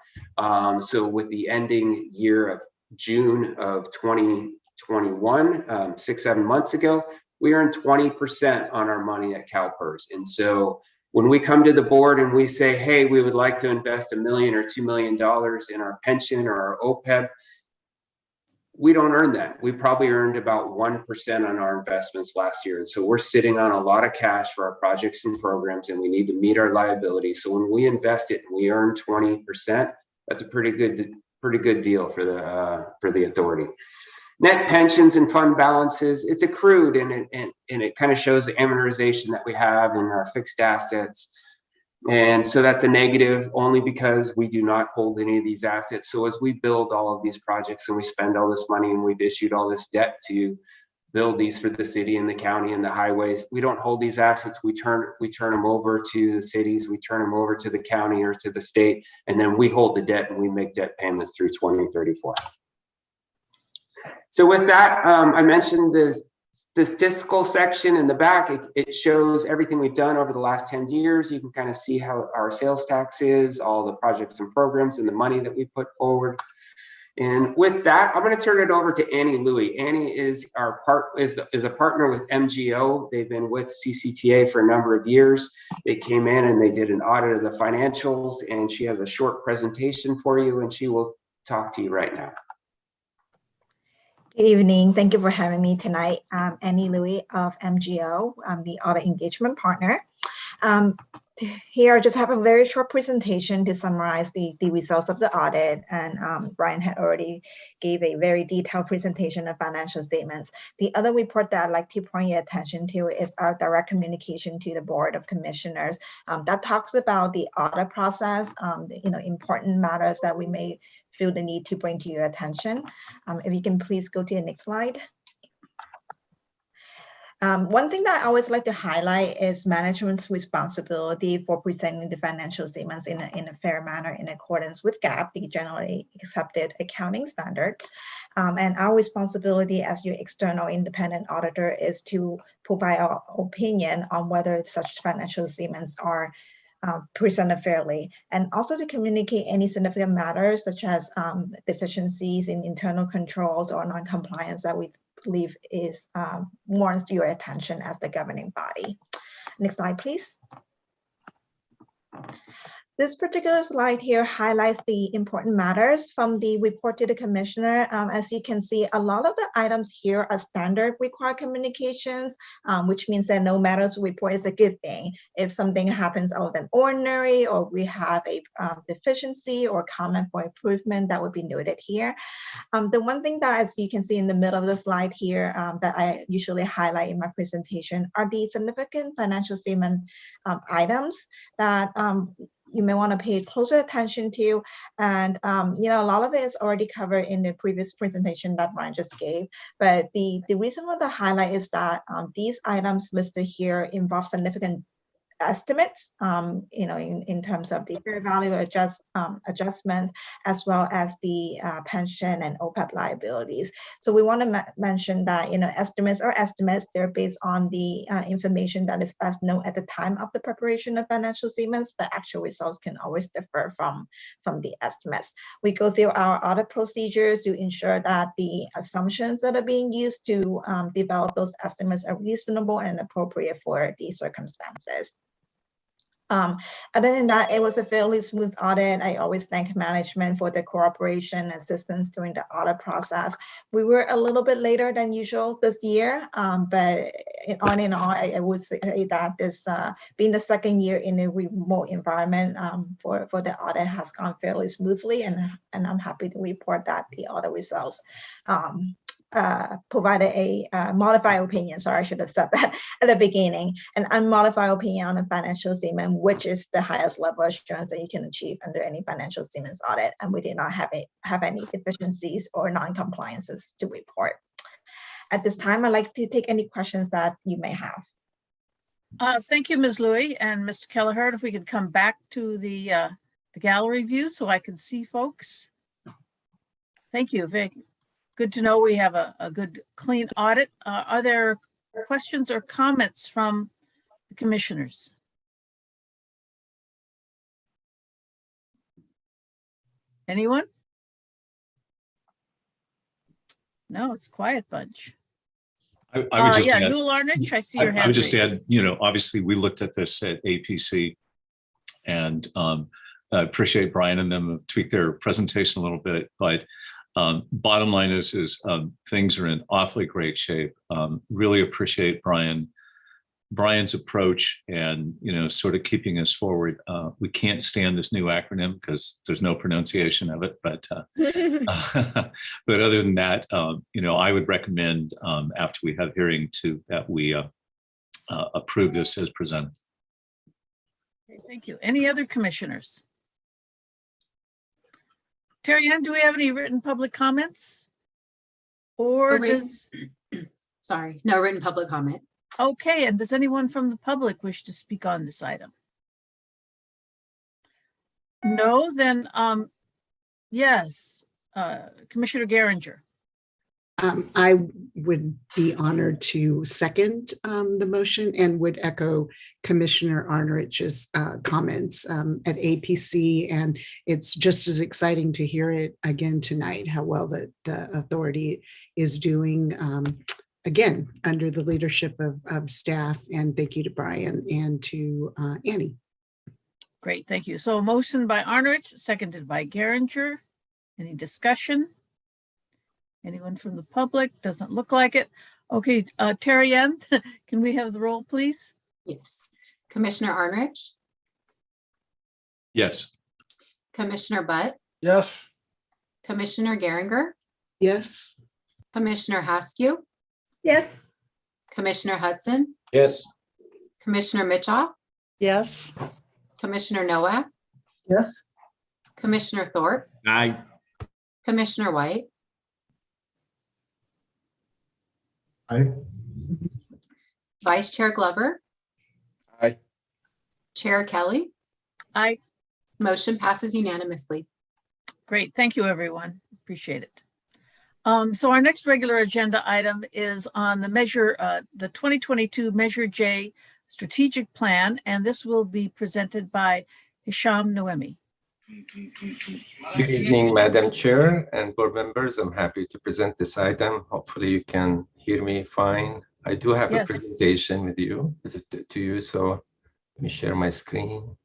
So with the ending year of June of 2021, 6-7 months ago, we earned 20% on our money at CalPERS. And so when we come to the board and we say, hey, we would like to invest $1 million or $2 million in our pension or our OPEB, we don't earn that. We probably earned about 1% on our investments last year. And so we're sitting on a lot of cash for our projects and programs, and we need to meet our liability. So when we invest it and we earn 20%, that's a pretty good deal for the authority. Net pensions and fund balances, it's accrued, and it kind of shows the amortization that we have in our fixed assets. And so that's a negative only because we do not hold any of these assets. So as we build all of these projects and we spend all this money and we've issued all this debt to build these for the city and the county and the highways, we don't hold these assets. We turn them over to the cities, we turn them over to the county or to the state, and then we hold the debt and we make debt payments through 2034. So with that, I mentioned the statistical section in the back. It shows everything we've done over the last 10 years. You can kind of see how our sales tax is, all the projects and programs and the money that we put forward. And with that, I'm going to turn it over to Annie Louie. Annie is a partner with MGO. They've been with CCTA for a number of years. They came in and they did an audit of the financials, and she has a short presentation for you, and she will talk to you right now. Good evening. Thank you for having me tonight. I'm Annie Louie of MGO. I'm the audit engagement partner. Here, I just have a very short presentation to summarize the results of the audit. And Brian had already gave a very detailed presentation of financial statements. The other report that I'd like to point your attention to is our direct communication to the Board of Commissioners. That talks about the audit process, important matters that we may feel the need to bring to your attention. If you can please go to the next slide. One thing that I always like to highlight is management's responsibility for presenting the financial statements in a fair manner in accordance with GAAP, the generally accepted accounting standards. And our responsibility as your external independent auditor is to provide our opinion on whether such financial statements are presented fairly, and also to communicate any significant matters such as deficiencies in internal controls or non-compliance that we believe is warrants your attention as the governing body. Next slide, please. This particular slide here highlights the important matters from the report to the commissioner. As you can see, a lot of the items here are standard required communications, which means that no matters report is a good thing. If something happens out of the ordinary, or we have a deficiency or comment for improvement, that would be noted here. The one thing that, as you can see in the middle of the slide here, that I usually highlight in my presentation are the significant financial statement items that you may want to pay closer attention to. And, a lot of it is already covered in the previous presentation that Brian just gave. But the reason for the highlight is that these items listed here involve significant estimates, in terms of the fair value adjustments, as well as the pension and OPEB liabilities. So we want to mention that, estimates are estimates. They're based on the information that is best known at the time of the preparation of financial statements, but actual results can always differ from the estimates. We go through our audit procedures to ensure that the assumptions that are being used to develop those estimates are reasonable and appropriate for the circumstances. Other than that, it was a fairly smooth audit. I always thank management for the cooperation and assistance during the audit process. We were a little bit later than usual this year, but on and on, I would say that this being the second year in a remote environment for the audit has gone fairly smoothly, and I'm happy to report that the audit results provided a modified opinion. Sorry, I should have said that at the beginning. An unmodified opinion on a financial statement, which is the highest level of assurance that you can achieve under any financial statements audit. And we did not have any deficiencies or non-compliances to report. At this time, I'd like to take any questions that you may have. Thank you, Ms. Louie and Mr. Kelleher. If we could come back to the gallery view so I can see folks. Thank you. Very good to know we have a good, clean audit. Are there questions or comments from the commissioners? Anyone? No, it's quiet bunch. I would just yeah, add, Newell Arnich, I see your hand I would just raised. add, obviously we looked at this at APC, and I appreciate Brian and them have tweaked their presentation a little bit, but bottom line is things are in awfully great shape. Really appreciate Brian's approach and, sort of keeping us forward. We can't stand this new acronym because there's no pronunciation of it, but but other than that, I would recommend after we have hearing that we approve this as presented. Okay, thank you. Any other commissioners? Terry Ann, do we have any written public comments? Or Sorry, no written public comment. Okay, and does anyone from the public wish to speak on this item? No, then yes, Commissioner Geringer. I would be honored to second the motion and would echo Commissioner Arnrich's comments at APC. And it's just as exciting to hear it again tonight, how well the authority is doing, again, under the leadership of staff. And thank you to Brian and to Annie. Great, thank you. So a motion by Arnrich, seconded by Geringer. Any discussion? Anyone from the public? Doesn't look like it. Okay, Terry Ann, can we have the roll, please? Yes. Commissioner Arnrich, Yes. Commissioner Butt, Yes. Commissioner Geringer, Yes. Commissioner Haskew, Yes. Commissioner Hudson, Yes. Commissioner Mitchell, Yes. Commissioner Nowak, Yes. Commissioner Thorpe, Aye. Commissioner White, Aye. Vice Chair Glover, Aye. Chair Kelly. Aye. Motion passes unanimously. Great, thank you, everyone. Appreciate it. So our next regular agenda item is on the the 2022 Measure J Strategic Plan, and this will be presented by Hisham Noemi. Good evening, Madam Chair and board members. I'm happy to present this item. Hopefully you can hear me fine. I do have a presentation with you, to you, so let me share my screen.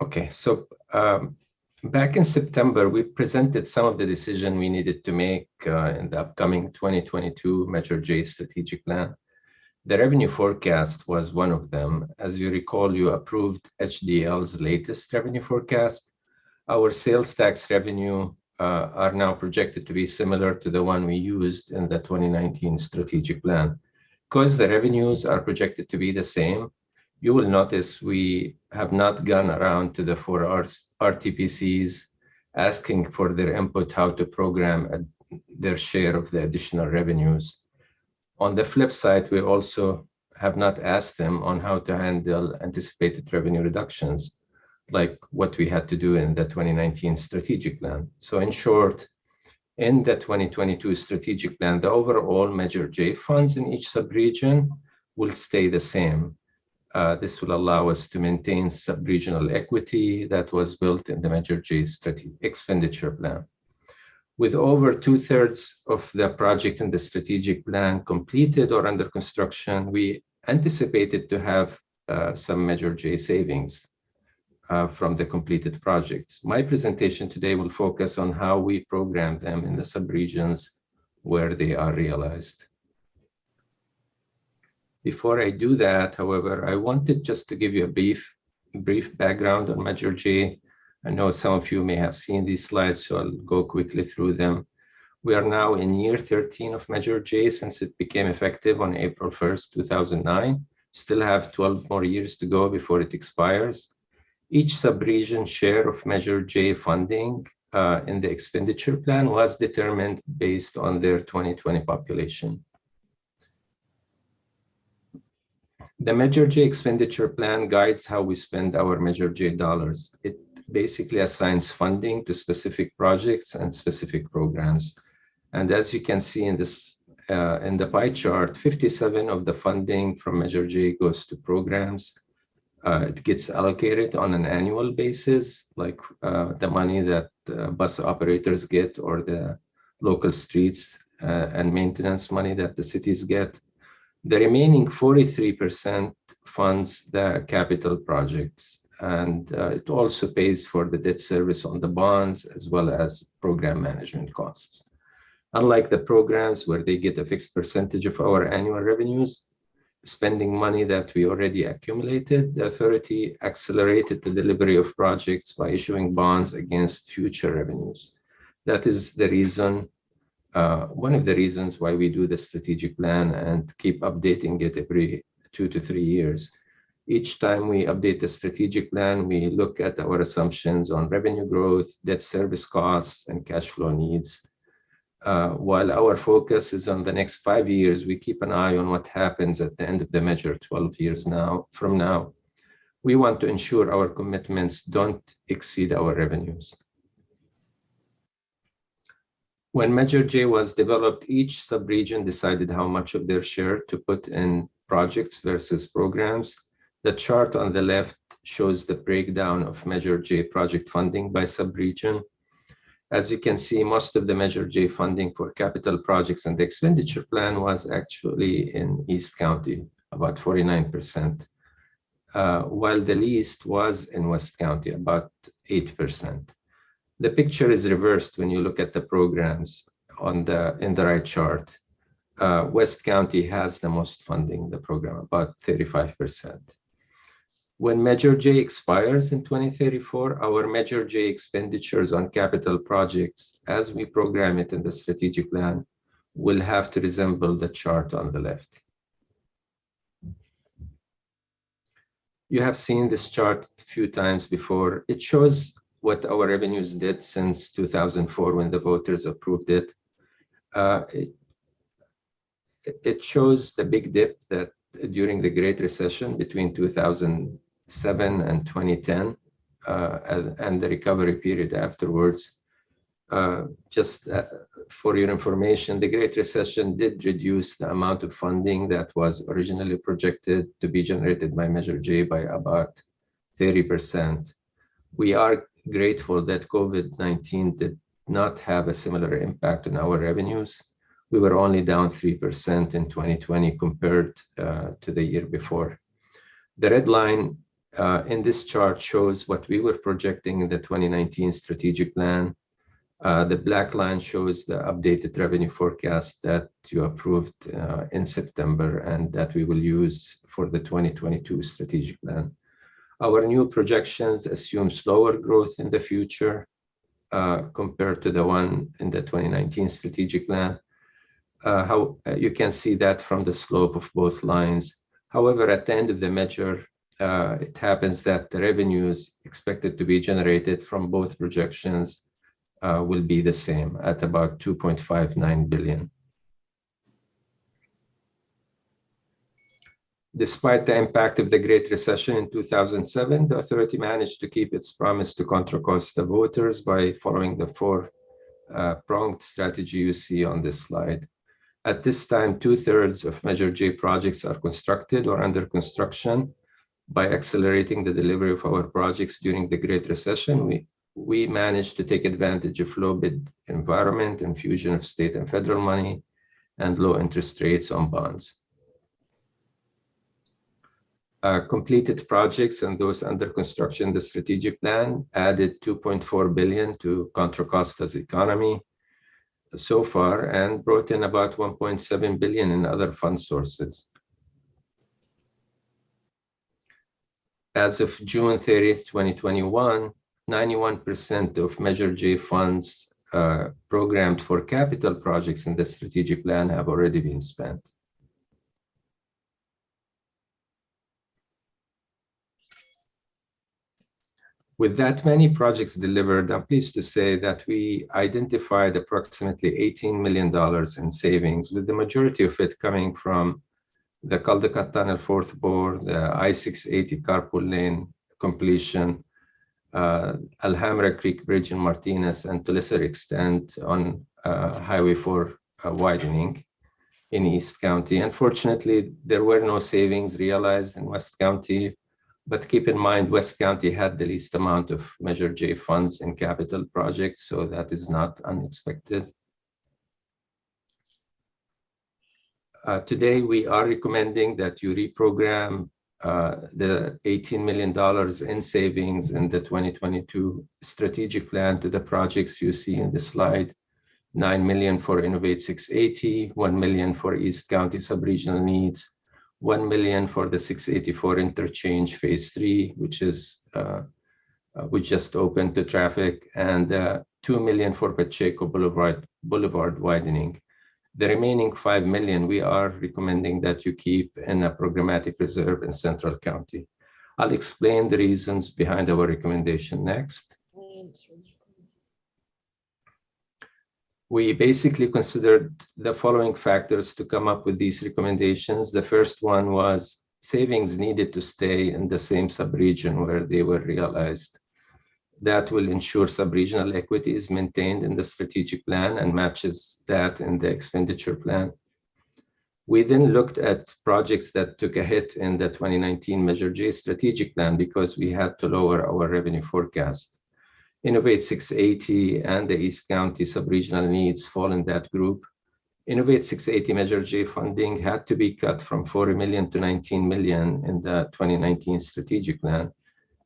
Okay, so back in September, we presented some of the decision we needed to make in the upcoming 2022 Measure J Strategic Plan. The revenue forecast was one of them. As you recall, you approved HDL's latest revenue forecast. Our sales tax revenue are now projected to be similar to the one we used in the 2019 strategic plan. Because the revenues are projected to be the same, you will notice we have not gone around to the 4 RTPCs asking for their input how to program their share of the additional revenues. On the flip side, we also have not asked them on how to handle anticipated revenue reductions, like what we had to do in the 2019 strategic plan. So in short, in the 2022 strategic plan, the overall Measure J funds in each subregion will stay the same. This will allow us to maintain sub-regional equity that was built in the Measure J expenditure plan. With over 2/3 of the project in the strategic plan completed or under construction, we anticipated to have some Measure J savings from the completed projects. My presentation today will focus on how we program them in the subregions where they are realized. Before I do that, however, I wanted just to give you a brief background on Measure J. I know some of you may have seen these slides, so I'll go quickly through them. We are now in year 13 of Measure J since it became effective on April 1st, 2009. Still have 12 more years to go before it expires. Each subregion share of Measure J funding in the expenditure plan was determined based on their 2020 population. The Measure J expenditure plan guides how we spend our Measure J dollars. It basically assigns funding to specific projects and specific programs. And as you can see in this in the pie chart, 57% of the funding from Measure J goes to programs. It gets allocated on an annual basis, like the money that bus operators get or the local streets and maintenance money that the cities get. The remaining 43% funds the capital projects, and it also pays for the debt service on the bonds as well as program management costs. Unlike the programs where they get a fixed percentage of our annual revenues, spending money that we already accumulated, the authority accelerated the delivery of projects by issuing bonds against future revenues. That is the reason, one of the reasons why we do the strategic plan and keep updating it every 2 to 3 years. Each time we update the strategic plan, we look at our assumptions on revenue growth, debt service costs, and cash flow needs. While our focus is on the next 5 years, we keep an eye on what happens at the end of the measure 12 years from now. We want to ensure our commitments don't exceed our revenues. When Measure J was developed, each subregion decided how much of their share to put in projects versus programs. The chart on the left shows the breakdown of Measure J project funding by subregion. As you can see, most of the Measure J funding for capital projects and the expenditure plan was actually in East County, about 49%, while the least was in West County, about 8%. The picture is reversed when you look at the programs in the right chart. West County has the most funding, the program, about 35%. When Measure J expires in 2034, our Measure J expenditures on capital projects, as we program it in the strategic plan, will have to resemble the chart on the left. You have seen this chart a few times before. It shows what our revenues did since 2004 when the voters approved it. It shows the big dip that during the Great Recession between 2007 and 2010 and the recovery period afterwards. Just for your information, the Great Recession did reduce the amount of funding that was originally projected to be generated by Measure J by about 30%. We are grateful that COVID-19 did not have a similar impact on our revenues. We were only down 3% in 2020 compared to the year before. The red line in this chart shows what we were projecting in the 2019 strategic plan. The black line shows the updated revenue forecast that you approved in September and that we will use for the 2022 strategic plan. Our new projections assume slower growth in the future compared to the one in the 2019 strategic plan. How you can see that from the slope of both lines. However, at the end of the measure, it happens that the revenues expected to be generated from both projections will be the same at about 2.59 billion. Despite the impact of the Great Recession in 2007, the authority managed to keep its promise to Contra Costa voters by following the four-pronged strategy you see on this slide. At this time, 2/3 of Measure J projects are constructed or under construction. By accelerating the delivery of our projects during the Great Recession, we managed to take advantage of low bid environment, infusion of state and federal money, and low interest rates on bonds. Completed projects and those under construction, the strategic plan added 2.4 billion to Contra Costa's economy so far and brought in about 1.7 billion in other fund sources. As of June 30th, 2021, 91% of Measure J funds programmed for capital projects in the strategic plan have already been spent. With that many projects delivered, I'm pleased to say that we identified approximately $18 million in savings, with the majority of it coming from the Caldecott Tunnel fourth bore, the I-680 carpool lane completion, Alhambra Creek Bridge in Martinez, and to lesser extent on Highway 4 widening in East County. Unfortunately, there were no savings realized in West County. But keep in mind, West County had the least amount of Measure J funds in capital projects, so that is not unexpected. Today, we are recommending that you reprogram the $18 million in savings in the 2022 strategic plan to the projects you see in the slide. $9 million for Innovate 680, $1 million for East County sub-regional needs, $1 million for the 684 interchange phase 3, which is we just opened to traffic, and $2 million for Pacheco Boulevard widening. The remaining $5 million we are recommending that you keep in a programmatic reserve in Central County. I'll explain the reasons behind our recommendation next. We basically considered the following factors to come up with these recommendations. The first one was savings needed to stay in the same sub-region where they were realized. That will ensure sub-regional equity is maintained in the strategic plan and matches that in the expenditure plan. We then looked at projects that took a hit in the 2019 Measure J strategic plan because we had to lower our revenue forecast. Innovate 680 and the East County sub-regional needs fall in that group. Innovate 680 Measure J funding had to be cut from 40 million to 19 million in the 2019 strategic plan.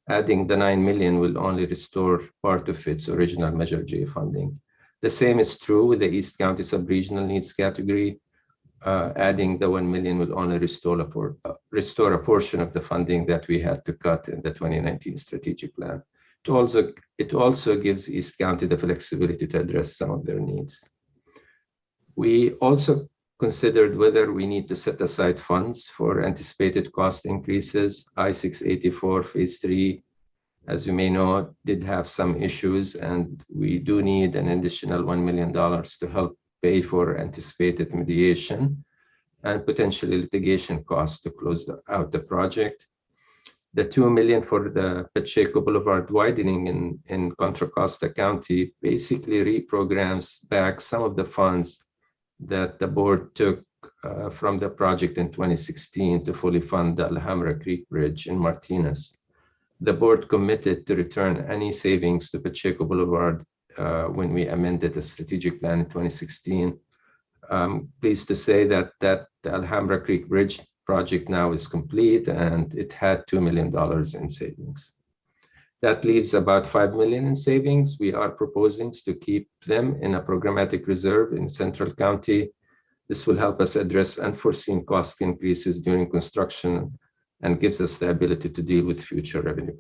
Adding the 9 million will only restore part of its original Measure J funding. The same is true with the East County sub-regional needs category. Adding the 1 million will only restore a portion of the funding that we had to cut in the 2019 strategic plan. It also gives East County the flexibility to address some of their needs. We also considered whether we need to set aside funds for anticipated cost increases. I-684 phase 3, as you may know, did have some issues, and we do need an additional $1 million to help pay for anticipated mediation and potentially litigation costs to close out the project. The $2 million for the Pacheco Boulevard widening in Contra Costa County basically reprograms back some of the funds that the board took from the project in 2016 to fully fund the Alhambra Creek Bridge in Martinez. The board committed to return any savings to Pacheco Boulevard when we amended the strategic plan in 2016. Pleased to say that the Alhambra Creek Bridge project now is complete and it had $2 million in savings. That leaves about $5 million in savings. We are proposing to keep them in a programmatic reserve in Central County. This will help us address unforeseen cost increases during construction and gives us the ability to deal with future revenue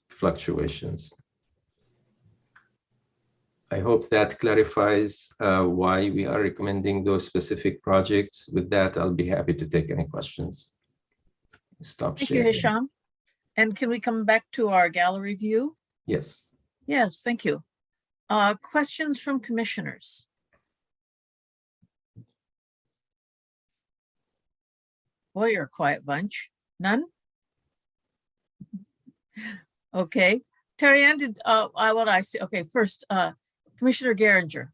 fluctuations. I hope that clarifies why we are recommending those specific projects. With that, I'll be happy to take any questions. Stop Thank sharing. you, Hisham. And can we come back to our gallery view? Yes. Yes, thank you. Questions from commissioners? Boy, you're a quiet bunch. None? Okay. Terry Ann, did, what I see, okay, first, Commissioner Geringer,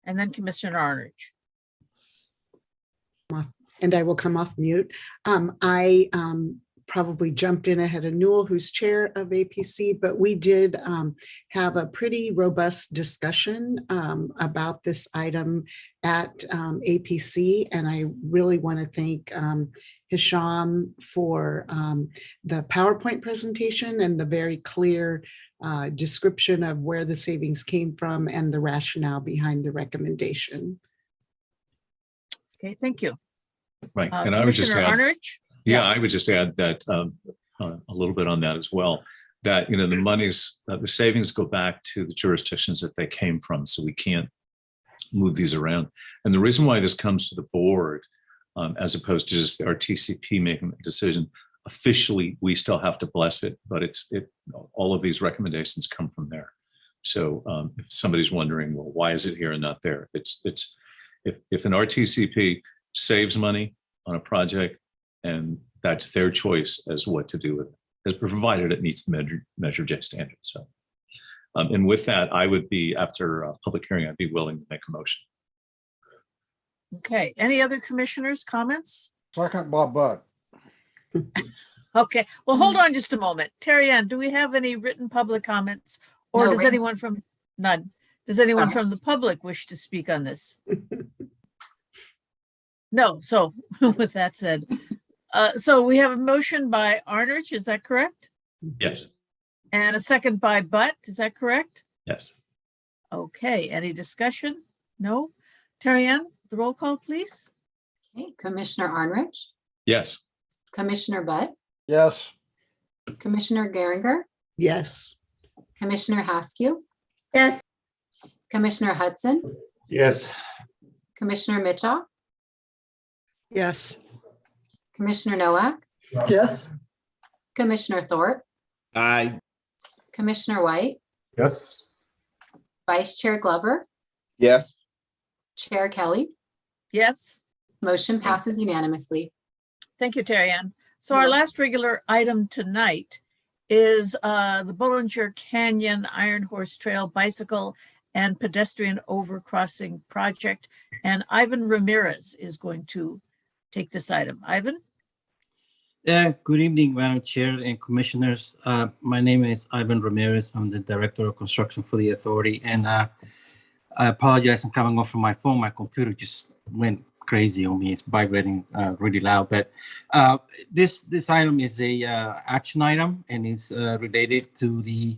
and then Commissioner Arnage. And I will come off mute. I probably jumped in ahead of Newell, who's chair of APC, but we did have a pretty robust discussion about this item at APC. And I really want to thank Hisham for the PowerPoint presentation and the very clear description of where the savings came from and the rationale behind the recommendation. Okay, thank you. Right. And I would just Commissioner add, Arnage? yeah, I would just add that a little bit on that as well, that, you know, the monies, the savings go back to the jurisdictions that they came from. So we can't move these around. And the reason why this comes to the board, as opposed to just our TCP making the decision, officially, we still have to bless it, but all of these recommendations come from there. So if somebody's wondering, well, why is it here and not there? If an RTCP saves money on a project, and that's their choice as what to do with it, provided it meets the Measure J standard. So, and with that, I would be, after a public hearing, I'd be willing to make a motion. Okay, any other commissioners' comments? Second, Bob Butt. Okay, well, hold on just a moment. Terry Ann, do we have any written public comments? Or No does written. anyone from, none? Does anyone from the public wish to speak on this? No, so with that said, so we have a motion by Arnage, is that correct? Yes. And a second by Butt, is that correct? Yes. Okay, any discussion? No? Terry Ann, the roll call, please. Okay, Commissioner Arnrich, Yes. Commissioner Butt, Yes. Commissioner Geringer, Yes. Commissioner Haskew, Yes. Commissioner Hudson, Yes. Commissioner Mitchell, Yes. Commissioner Nowak, Yes. Commissioner Thorpe, Aye. Commissioner White, Yes. Vice Chair Glover, Yes. Chair Kelly. Yes. Motion passes unanimously. Thank you, Terry Ann. So our last regular item tonight is the Bollinger Canyon Iron Horse Trail Bicycle and Pedestrian Overcrossing Project. And Ivan Ramirez is going to take this item. Ivan? Good evening, Madam Chair and Commissioners. My name is Ivan Ramirez. I'm the Director of Construction for the Authority. And I apologize, I'm coming off from my phone. My computer just went crazy on me. It's vibrating really loud. But this item is a action item, and it's related to the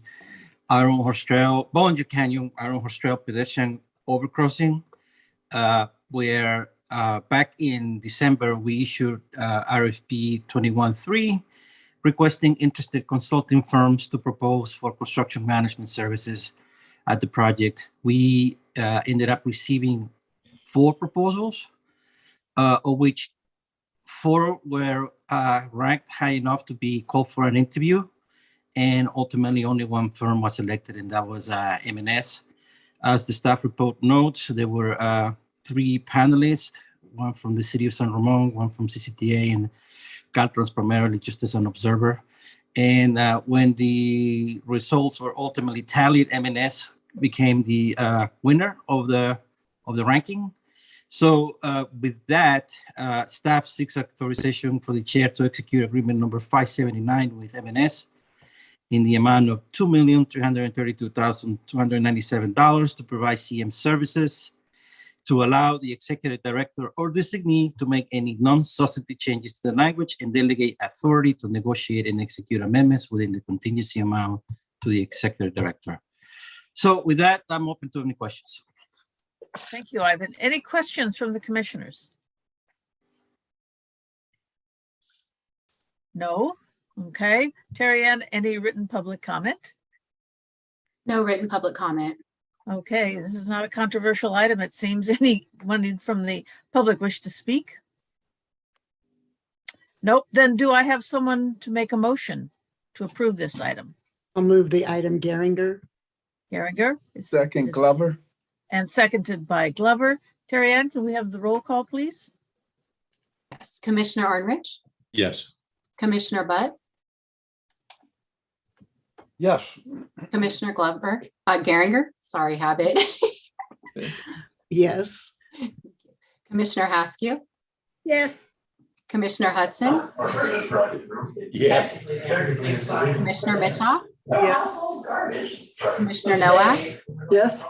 Iron Horse Trail, Bollinger Canyon Iron Horse Trail pedestrian overcrossing, where back in December, we issued RFP 21-3, requesting interested consulting firms to propose for construction management services at the project. We ended up receiving 4 proposals, of which 4 were ranked high enough to be called for an interview. And ultimately, only 1 firm was selected, and that was M&S. As the staff report notes, there were 3 panelists, 1 from the city of San Ramon, 1 from CCTA, and Caltrans primarily just as an observer. And when the results were ultimately tallied, M&S became the winner of the ranking. So with that, staff seeks authorization for the chair to execute agreement number 579 with M&S in the amount of $2,332,297 to provide CM services, to allow the executive director or designee to make any non-substantive changes to the language and delegate authority to negotiate and execute amendments within the contingency amount to the executive director. So with that, I'm open to any questions. Thank you, Ivan. Any questions from the commissioners? No? Okay. Terry Ann, any written public comment? No written public comment. Okay, this is not a controversial item. It seems. Anyone from the public wish to speak? Nope. Then do I have someone to make a motion to approve this item? I'll move the item, Geringer. Geringer. Second, Glover. And seconded by Glover. Terry Ann, can we have the roll call, please? Yes, Commissioner Arnrich, Yes. Commissioner Butt, Yes. Commissioner Glover, Geringer, sorry, habit. Yes. Commissioner Haskew, Yes. Commissioner Hudson, Yes. Commissioner Mitchell, Yes. Commissioner Nowak, Yes.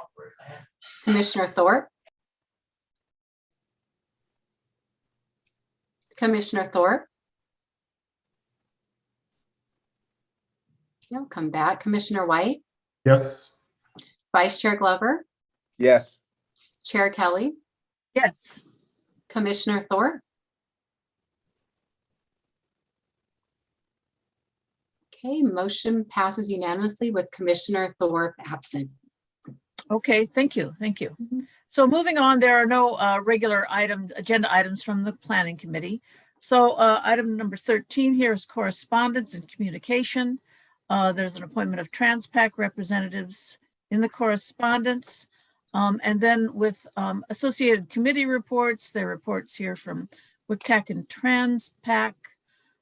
Commissioner Thorpe, Commissioner Thorpe. He'll come back. Commissioner White, Yes. Vice Chair Glover, Yes. Chair Kelly, Yes. Commissioner Thorpe. Okay, motion passes unanimously with Commissioner Thorpe absent. Okay, thank you. Thank you. So moving on, there are no regular items, agenda items from the Planning Committee. So item number 13 here is correspondence and communication. There's an appointment of Transpac representatives in the correspondence. And then with associated committee reports, there are reports here from WCTAC and Transpac.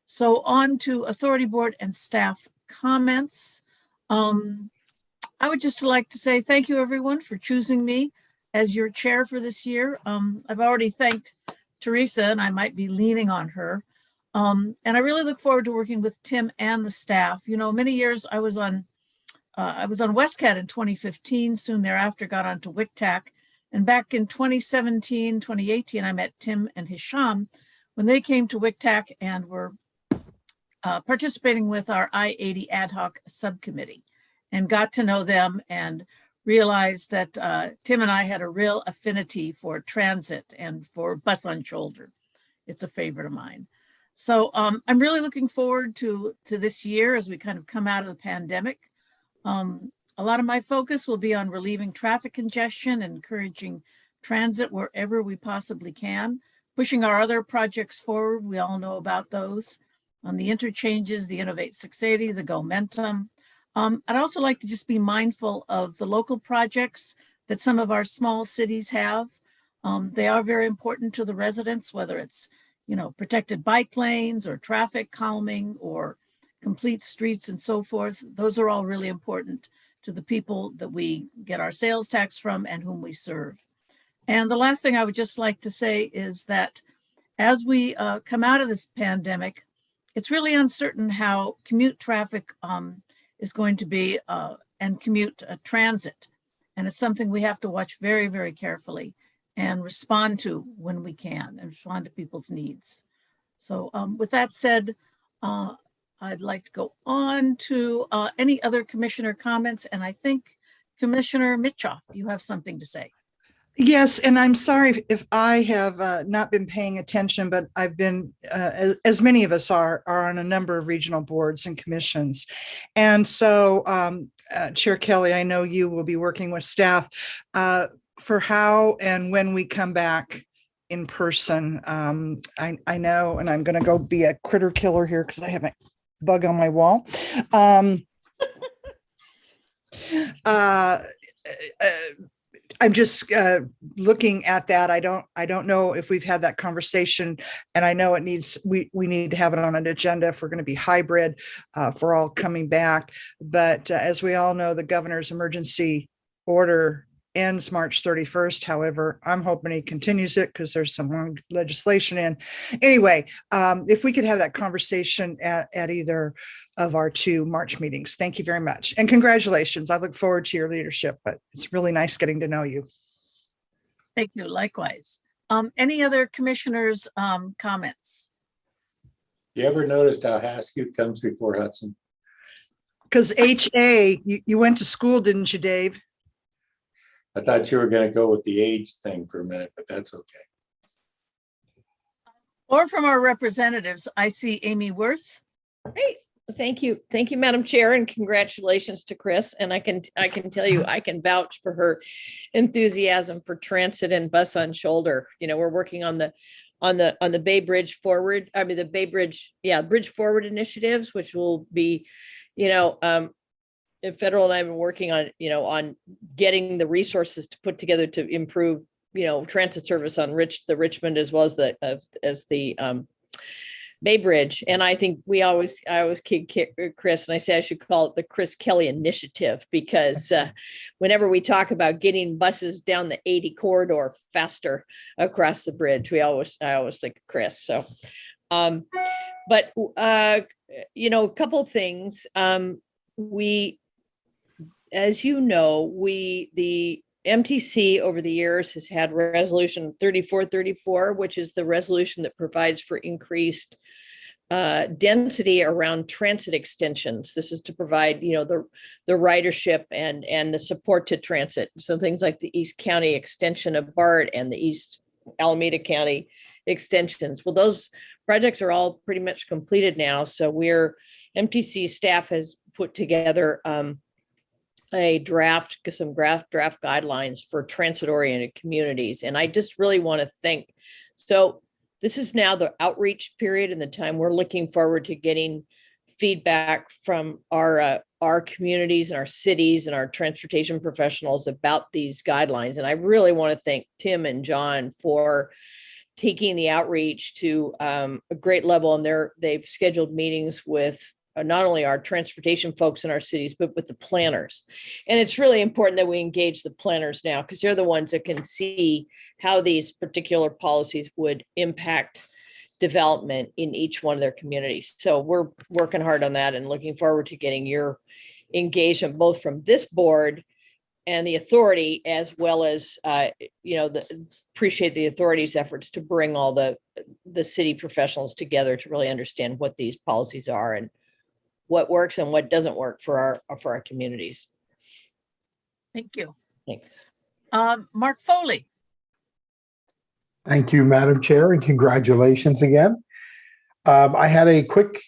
So on to authority board and staff comments. I would just like to say thank you, everyone, for choosing me as your chair for this year. I've already thanked Teresa, and I might be leaning on her. And I really look forward to working with Tim and the staff. You know, many years I was on WestCat in 2015, soon thereafter got onto WCTAC. And back in 2017, 2018, I met Tim and Hisham when they came to WCTAC and were participating with our I-80 ad hoc subcommittee, and got to know them and realized that Tim and I had a real affinity for transit and for bus on shoulder. It's a favorite of mine. So I'm really looking forward to this year as we kind of come out of the pandemic. A lot of my focus will be on relieving traffic congestion and encouraging transit wherever we possibly can, pushing our other projects forward. We all know about those. On the interchanges, the Innovate 680, the GoMentum. I'd also like to just be mindful of the local projects that some of our small cities have. They are very important to the residents, whether it's, you know, protected bike lanes or traffic calming or complete streets and so forth. Those are all really important to the people that we get our sales tax from and whom we serve. And the last thing I would just like to say is that as we come out of this pandemic, it's really uncertain how commute traffic is going to be and commute transit. And it's something we have to watch very, very carefully and respond to when we can and respond to people's needs. So with that said, I'd like to go on to any other commissioner comments. And I think Commissioner Mitchoff, you have something to say. Yes, and I'm sorry if I have not been paying attention, but I've been, as many of us are on a number of regional boards and commissions. And so, Chair Kelly, I know you will be working with staff for how and when we come back in person. I know, and I'm going to go be a critter killer here because I have a bug on my wall. I'm just looking at that. I don't know if we've had that conversation, and I know it needs, we need to have it on an agenda if we're going to be hybrid for all coming back. But as we all know, the governor's emergency order ends March 31st. However, I'm hoping he continues it because there's some long legislation in. Anyway, if we could have that conversation at either of our two March meetings. Thank you very much. And congratulations. I look forward to your leadership, but it's really nice getting to know you. Thank you. Likewise. Any other commissioners' comments? You ever noticed how Haskew comes before Hudson? Because HA, you went to school, didn't you, Dave? I thought you were going to go with the age thing for a minute, but that's okay. Or from our representatives, I see Amy Worth. Great. Thank you. Thank you, Madam Chair, and congratulations to Chris. And I can tell you, I can vouch for her enthusiasm for transit and bus on shoulder. You know, we're working on the Bay Bridge Forward. I mean, the Bay Bridge, Bridge Forward initiatives, which will be, you know, Federal and I have been working on, on getting the resources to put together to improve, transit service on the Richmond as well as the Bay Bridge. And I think I always kid Chris, and I say I should call it the Chris Kelly Initiative, because whenever we talk about getting buses down the 80 corridor faster across the bridge, I always think of Chris. So, but a couple of things. As you know, the MTC over the years has had resolution 3434, which is the resolution that provides for increased density around transit extensions. This is to provide, the ridership and the support to transit. So things like the East County extension of BART and the East Alameda County extensions. Well, those projects are all pretty much completed now. So MTC staff has put together some draft guidelines for transit-oriented communities. And I just really want to thank, so this is now the outreach period and the time we're looking forward to getting feedback from our communities and our cities and our transportation professionals about these guidelines. And I really want to thank Tim and John for taking the outreach to a great level. And they've scheduled meetings with not only our transportation folks in our cities, but with the planners. And it's really important that we engage the planners now, because they're the ones that can see how these particular policies would impact development in each one of their communities. So we're working hard on that and looking forward to getting your engagement, both from this board and the authority, as well as, appreciate the authority's efforts to bring all the city professionals together to really understand what these policies are and what works and what doesn't work for our communities. Thank you. Thanks. Mark Foley. Thank you, Madam Chair, and congratulations again. I had a quick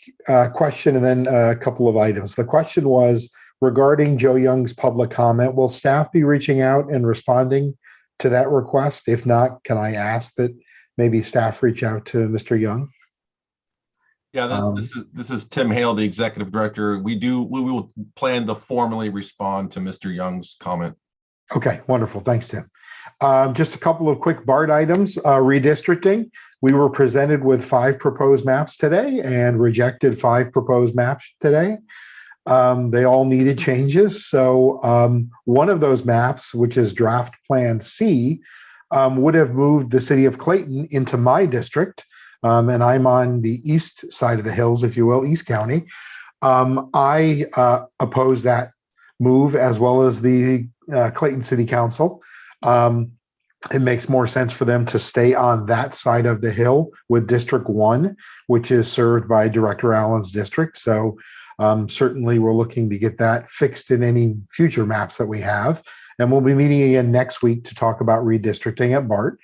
question and then a couple of items. The question was regarding Joe Young's public comment. Will staff be reaching out and responding to that request? If not, can I ask that maybe staff reach out to Mr. Young? Yeah, this is Tim Hale, the executive director. We will plan to formally respond to Mr. Young's comment. Okay, wonderful. Thanks, Tim. Just a couple of quick BART items. Redistricting. We were presented with 5 proposed maps today and rejected 5 proposed maps today. They all needed changes. So one of those maps, which is draft plan C, would have moved the city of Clayton into my district. And I'm on the east side of the hills, if you will, East County. I oppose that move, as well as the Clayton City Council. It makes more sense for them to stay on that side of the hill with District 1, which is served by Director Allen's district. So certainly we're looking to get that fixed in any future maps that we have. And we'll be meeting again next week to talk about redistricting at BART.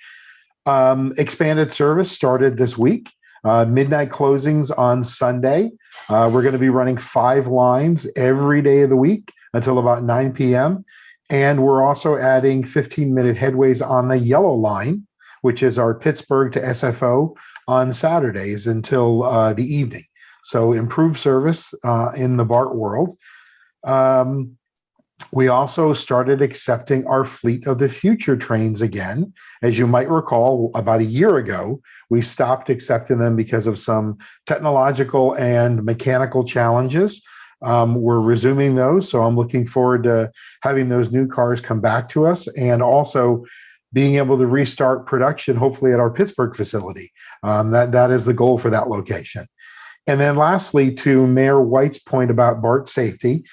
Expanded service started this week. Midnight closings on Sunday. We're going to be running 5 lines every day of the week until about 9 p.m. And we're also adding 15-minute headways on the yellow line, which is our Pittsburgh to SFO on Saturdays until the evening. So improved service in the BART world. We also started accepting our Fleet of the Future trains again. As you might recall, about a year ago, we stopped accepting them because of some technological and mechanical challenges. We're resuming those, so I'm looking forward to having those new cars come back to us and also being able to restart production, hopefully at our Pittsburgh facility. That is the goal for that location. And then lastly, to Mayor White's point about BART safety,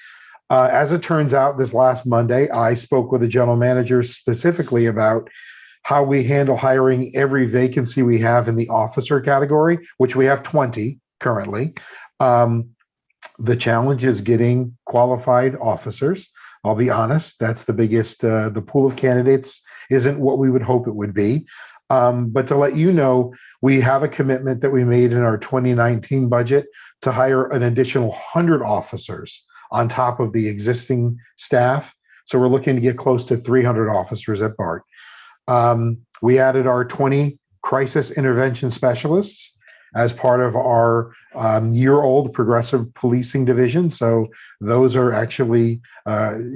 as it turns out, this last Monday, I spoke with the general manager specifically about how we handle hiring every vacancy we have in the officer category, which we have 20 currently. The challenge is getting qualified officers. I'll be honest, that's the biggest, the pool of candidates isn't what we would hope it would be. But to let you know, we have a commitment that we made in our 2019 budget to hire an additional 100 officers on top of the existing staff. So we're looking to get close to 300 officers at BART. We added our 20 crisis intervention specialists. as part of our year-old progressive policing division. So those are actually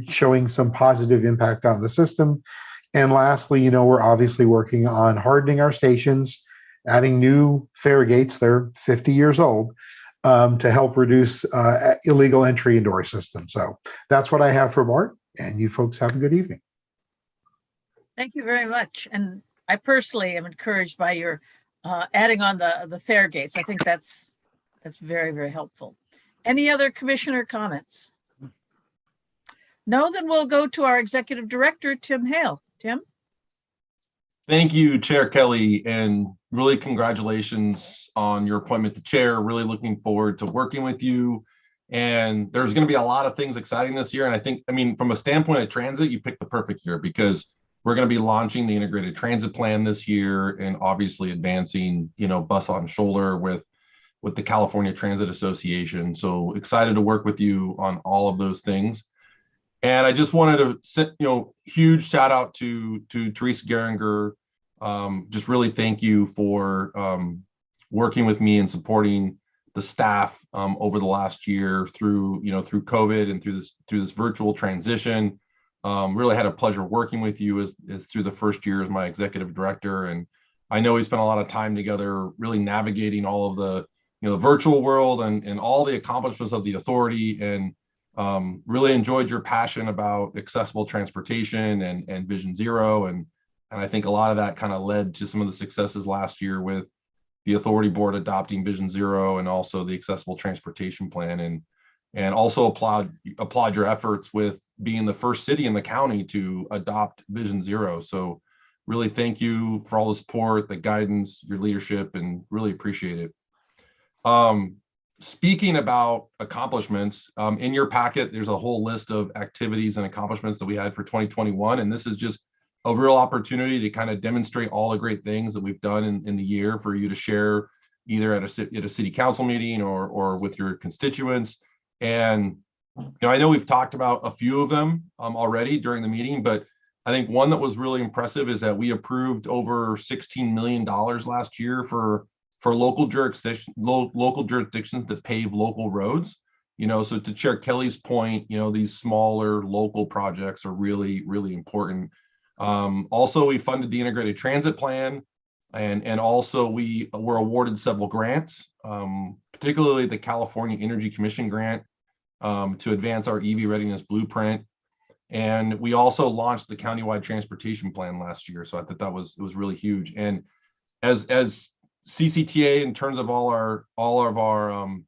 showing some positive impact on the system. And lastly, we're obviously working on hardening our stations, adding new fare gates. They're 50 years old, to help reduce illegal entry into our system. So that's what I have for Bart, and you folks have a good evening. Thank you very much. And I personally am encouraged by your adding on the fare gates. I think that's very, very helpful. Any other commissioner comments? No, then we'll go to our executive director, Tim Hale. Tim? Thank you, Chair Kelly, and really congratulations on your appointment to chair. Really looking forward to working with you. And there's going to be a lot of things exciting this year. And I mean, from a standpoint of transit, you picked the perfect year because we're going to be launching the integrated transit plan this year and obviously advancing, bus on shoulder with the California Transit Association. So excited to work with you on all of those things. And I just wanted to send, huge shout out to Teresa Geringer. Just really thank you for working with me and supporting the staff over the last year through COVID and through this virtual transition. Really had a pleasure working with you as through the first year as my executive director. And I know we spent a lot of time together really navigating all of the virtual world and all the accomplishments of the authority, and really enjoyed your passion about accessible transportation and Vision Zero. And I think a lot of that kind of led to some of the successes last year with the authority board adopting Vision Zero and also the accessible transportation plan, and also applaud your efforts with being the first city in the county to adopt Vision Zero. So really thank you for all the support, the guidance, your leadership, and really appreciate it. Speaking about accomplishments, in your packet, there's a whole list of activities and accomplishments that we had for 2021. And this is just a real opportunity to kind of demonstrate all the great things that we've done in the year for you to share either at a city council meeting or with your constituents. And I know we've talked about a few of them already during the meeting, but I think one that was really impressive is that we approved over $16 million last year for local jurisdictions to pave local roads. So to Chair Kelly's point, these smaller local projects are really, really important. Also, we funded the integrated transit plan, and also we were awarded several grants, particularly the California Energy Commission grant to advance our EV readiness blueprint. And we also launched the countywide transportation plan last year. So I thought it was really huge. And as CCTA, in terms of all of our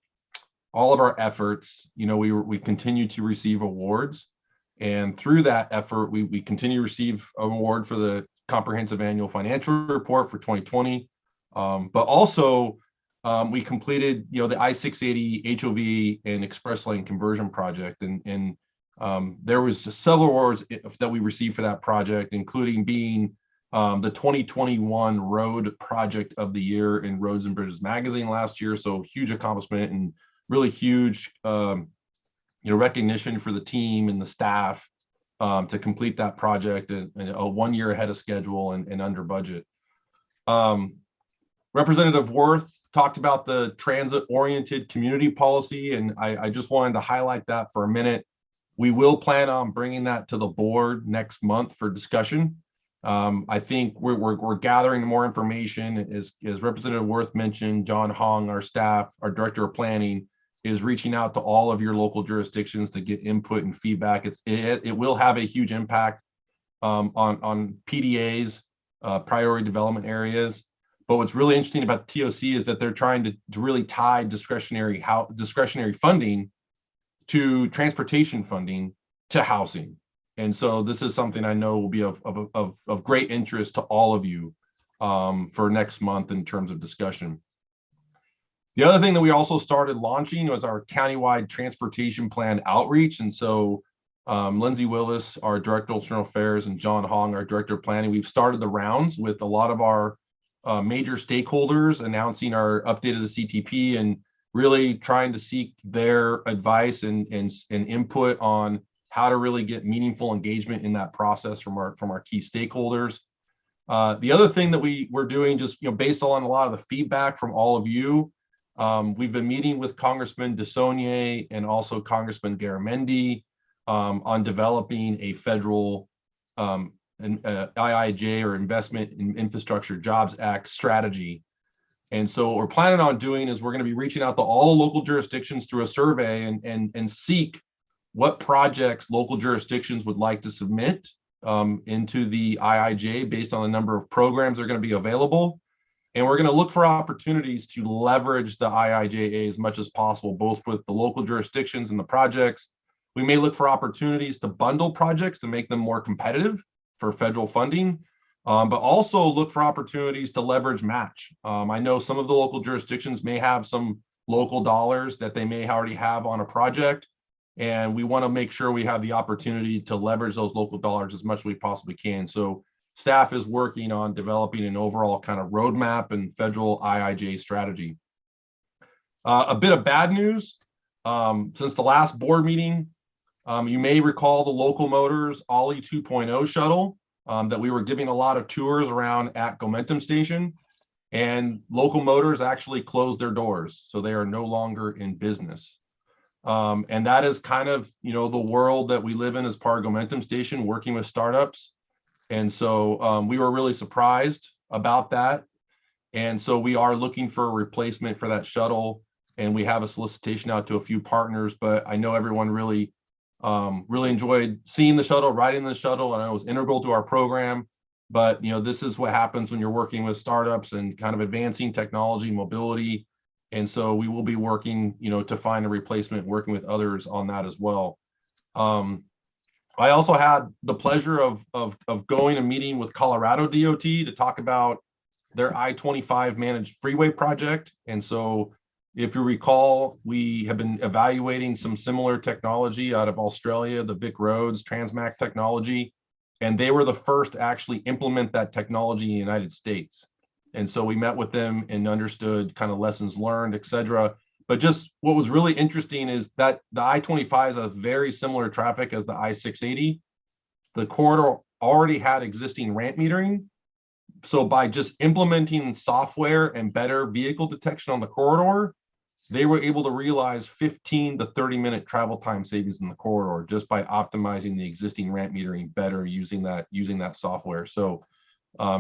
efforts, we continue to receive awards, and through that effort, we continue to receive an award for the comprehensive annual financial report for 2020, but also we completed the I-680 HOV and express lane conversion project, and there was just several awards that we received for that project, including being the 2021 Road Project of the Year in Roads and Bridges Magazine last year. So huge accomplishment and really huge recognition for the team and the staff to complete that project and 1 year ahead of schedule and under budget. Representative Worth talked about the transit-oriented community policy, and I just wanted to highlight that for a minute. We will plan on bringing that to the board next month for discussion. I think we're gathering more information. As Representative Worth mentioned, John Hong, our staff, our director of planning, is reaching out to all of your local jurisdictions to get input and feedback. It will have a huge impact on PDAs, priority development areas. But what's really interesting about the TOC is that they're trying to really tie discretionary funding to transportation funding to housing. And so this is something I know will be of great interest to all of you for next month in terms of discussion. The other thing that we also started launching was our countywide transportation plan outreach. And so Lindsay Willis, our Director of External Affairs, and John Hong, our Director of Planning, we've started the rounds with a lot of our major stakeholders announcing our update of the CTP and really trying to seek their advice and input on how to really get meaningful engagement in that process from our key stakeholders. The other thing that we're doing, just based on a lot of the feedback from all of you, we've been meeting with Congressman DeSaulnier and also Congressman Garamendi on developing a federal IIJ, or Investment in Infrastructure Jobs Act strategy. And so what we're planning on doing is we're going to be reaching out to all the local jurisdictions through a survey and seek what projects local jurisdictions would like to submit into the IIJ based on the number of programs that are going to be available. And we're going to look for opportunities to leverage the IIJA as much as possible, both with the local jurisdictions and the projects. We may look for opportunities to bundle projects to make them more competitive for federal funding, but also look for opportunities to leverage match. I know some of the local jurisdictions may have some local dollars that they may already have on a project, and we want to make sure we have the opportunity to leverage those local dollars as much as we possibly can. So staff is working on developing an overall kind of roadmap and federal IIJ strategy. A bit of bad news, since the last board meeting, you may recall the Local Motors Ollie 2.0 shuttle that we were giving a lot of tours around at Gomentum Station, and Local Motors actually closed their doors. So they are no longer in business. And that is kind of, the world that we live in as part of Gomentum Station, working with startups. And so we were really surprised about that. And so we are looking for a replacement for that shuttle. And we have a solicitation out to a few partners, but I know everyone really enjoyed seeing the shuttle, riding the shuttle, and it was integral to our program. But this is what happens when you're working with startups and kind of advancing technology, mobility. And so we will be working, to find a replacement, working with others on that as well. I also had the pleasure of going and meeting with Colorado DOT to talk about their I-25 managed freeway project. And so if you recall, we have been evaluating some similar technology out of Australia, the Vic Roads Transmac technology, and they were the first to actually implement that technology in the United States. And so we met with them and understood kind of lessons learned, et cetera. But just what was really interesting is that the I-25 is a very similar traffic as the I-680. The corridor already had existing ramp metering. So by just implementing software and better vehicle detection on the corridor, they were able to realize 15 to 30-minute travel time savings in the corridor just by optimizing the existing ramp metering better using that software. So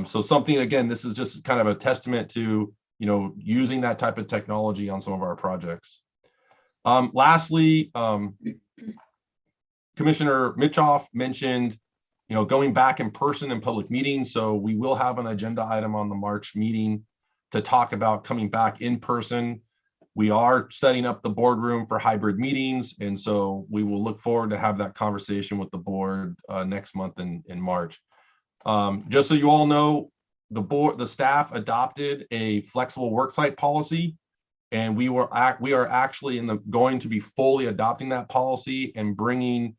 something, again, this is just kind of a testament to using that type of technology on some of our projects. Lastly, Commissioner Mitchoff mentioned going back in person in public meetings. So we will have an agenda item on the March meeting to talk about coming back in person. We are setting up the boardroom for hybrid meetings, and so we will look forward to have that conversation with the board next month in March. Just so you all know, the staff adopted a flexible worksite policy, and we are actually going to be fully adopting that policy and bringing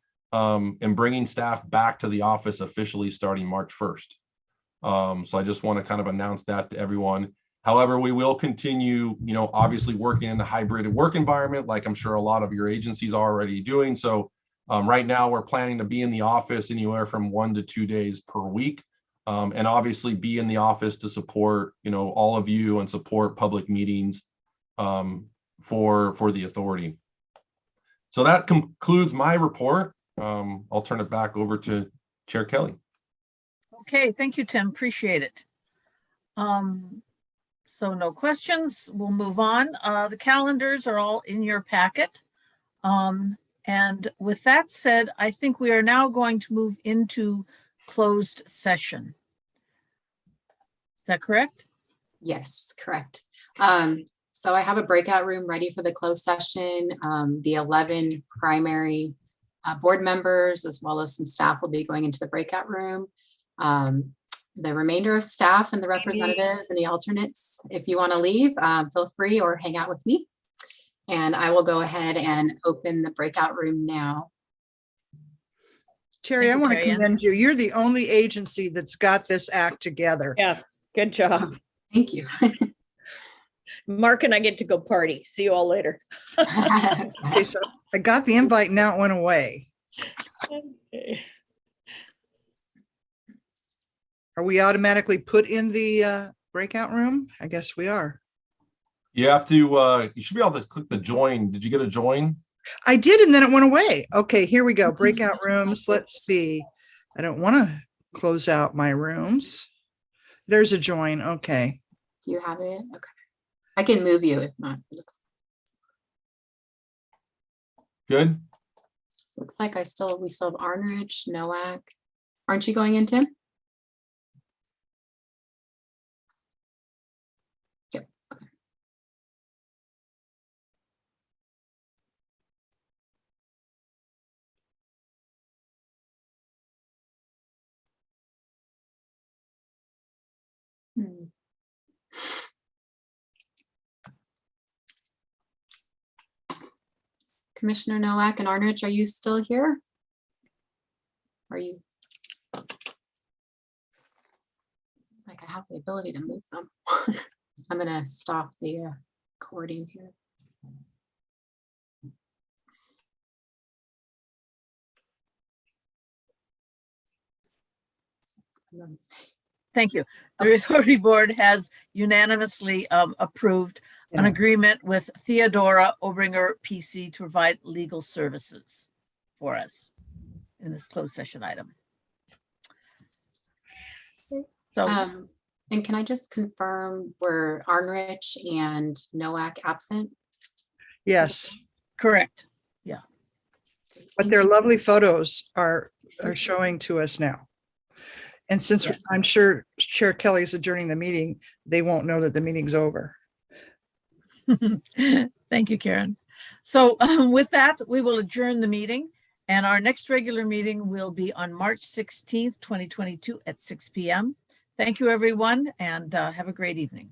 staff back to the office officially starting March 1st. So I just want to kind of announce that to everyone. However, we will continue, obviously working in a hybrid work environment, like I'm sure a lot of your agencies are already doing. So right now we're planning to be in the office anywhere from 1 to 2 days per week, and obviously be in the office to support, all of you and support public meetings for the authority. So that concludes my report. I'll turn it back over to Chair Kelly. Okay, thank you, Tim. Appreciate it. So no questions. We'll move on. The calendars are all in your packet. And with that said, I think we are now going to move into closed session. Is that correct? Yes, correct. So I have a breakout room ready for the closed session. The 11 primary board members, as well as some staff, will be going into the breakout room. The remainder of staff and the representatives and the alternates, if you want to leave, feel free, or hang out with me. And I will go ahead and open the breakout room now. Terry, I Thank you, want to Terry Ann. commend you. You're the only agency that's got this act together. Yeah, good job. Thank you. Mark and I get to go party. See you all later. Okay, so I got the invite, now it went away. Okay. Are we automatically put in the breakout room? I guess we are. You have to, you should be able to click the join. Did you get a join? I did, and then it went away. Okay, here we go. Breakout rooms. Let's see. I don't want to close out my rooms. There's a join. Okay. Do you have it? Okay. I can move you if not. Good. Looks like we still have Arnrich, Nowak. Aren't you going in, Tim? Yep. Okay. Commissioner Nowak and Arnrich, are you still here? Are you? Like I have the ability to move them. I'm gonna stop the recording here. Thank you. The Authority Board has unanimously approved an agreement with Theodora Obringer PC to provide legal services for us in this closed session item. So, and can I just confirm were Arnrich and Nowak absent? Yes. Correct. Yeah. But their lovely photos are showing to us now. And since I'm sure Chair Kelly is adjourning the meeting, they won't know that the meeting's over. Thank you, Karen. So with that, we will adjourn the meeting, and our next regular meeting will be on March 16th, 2022 at 6 p.m. Thank you, everyone, and have a great evening.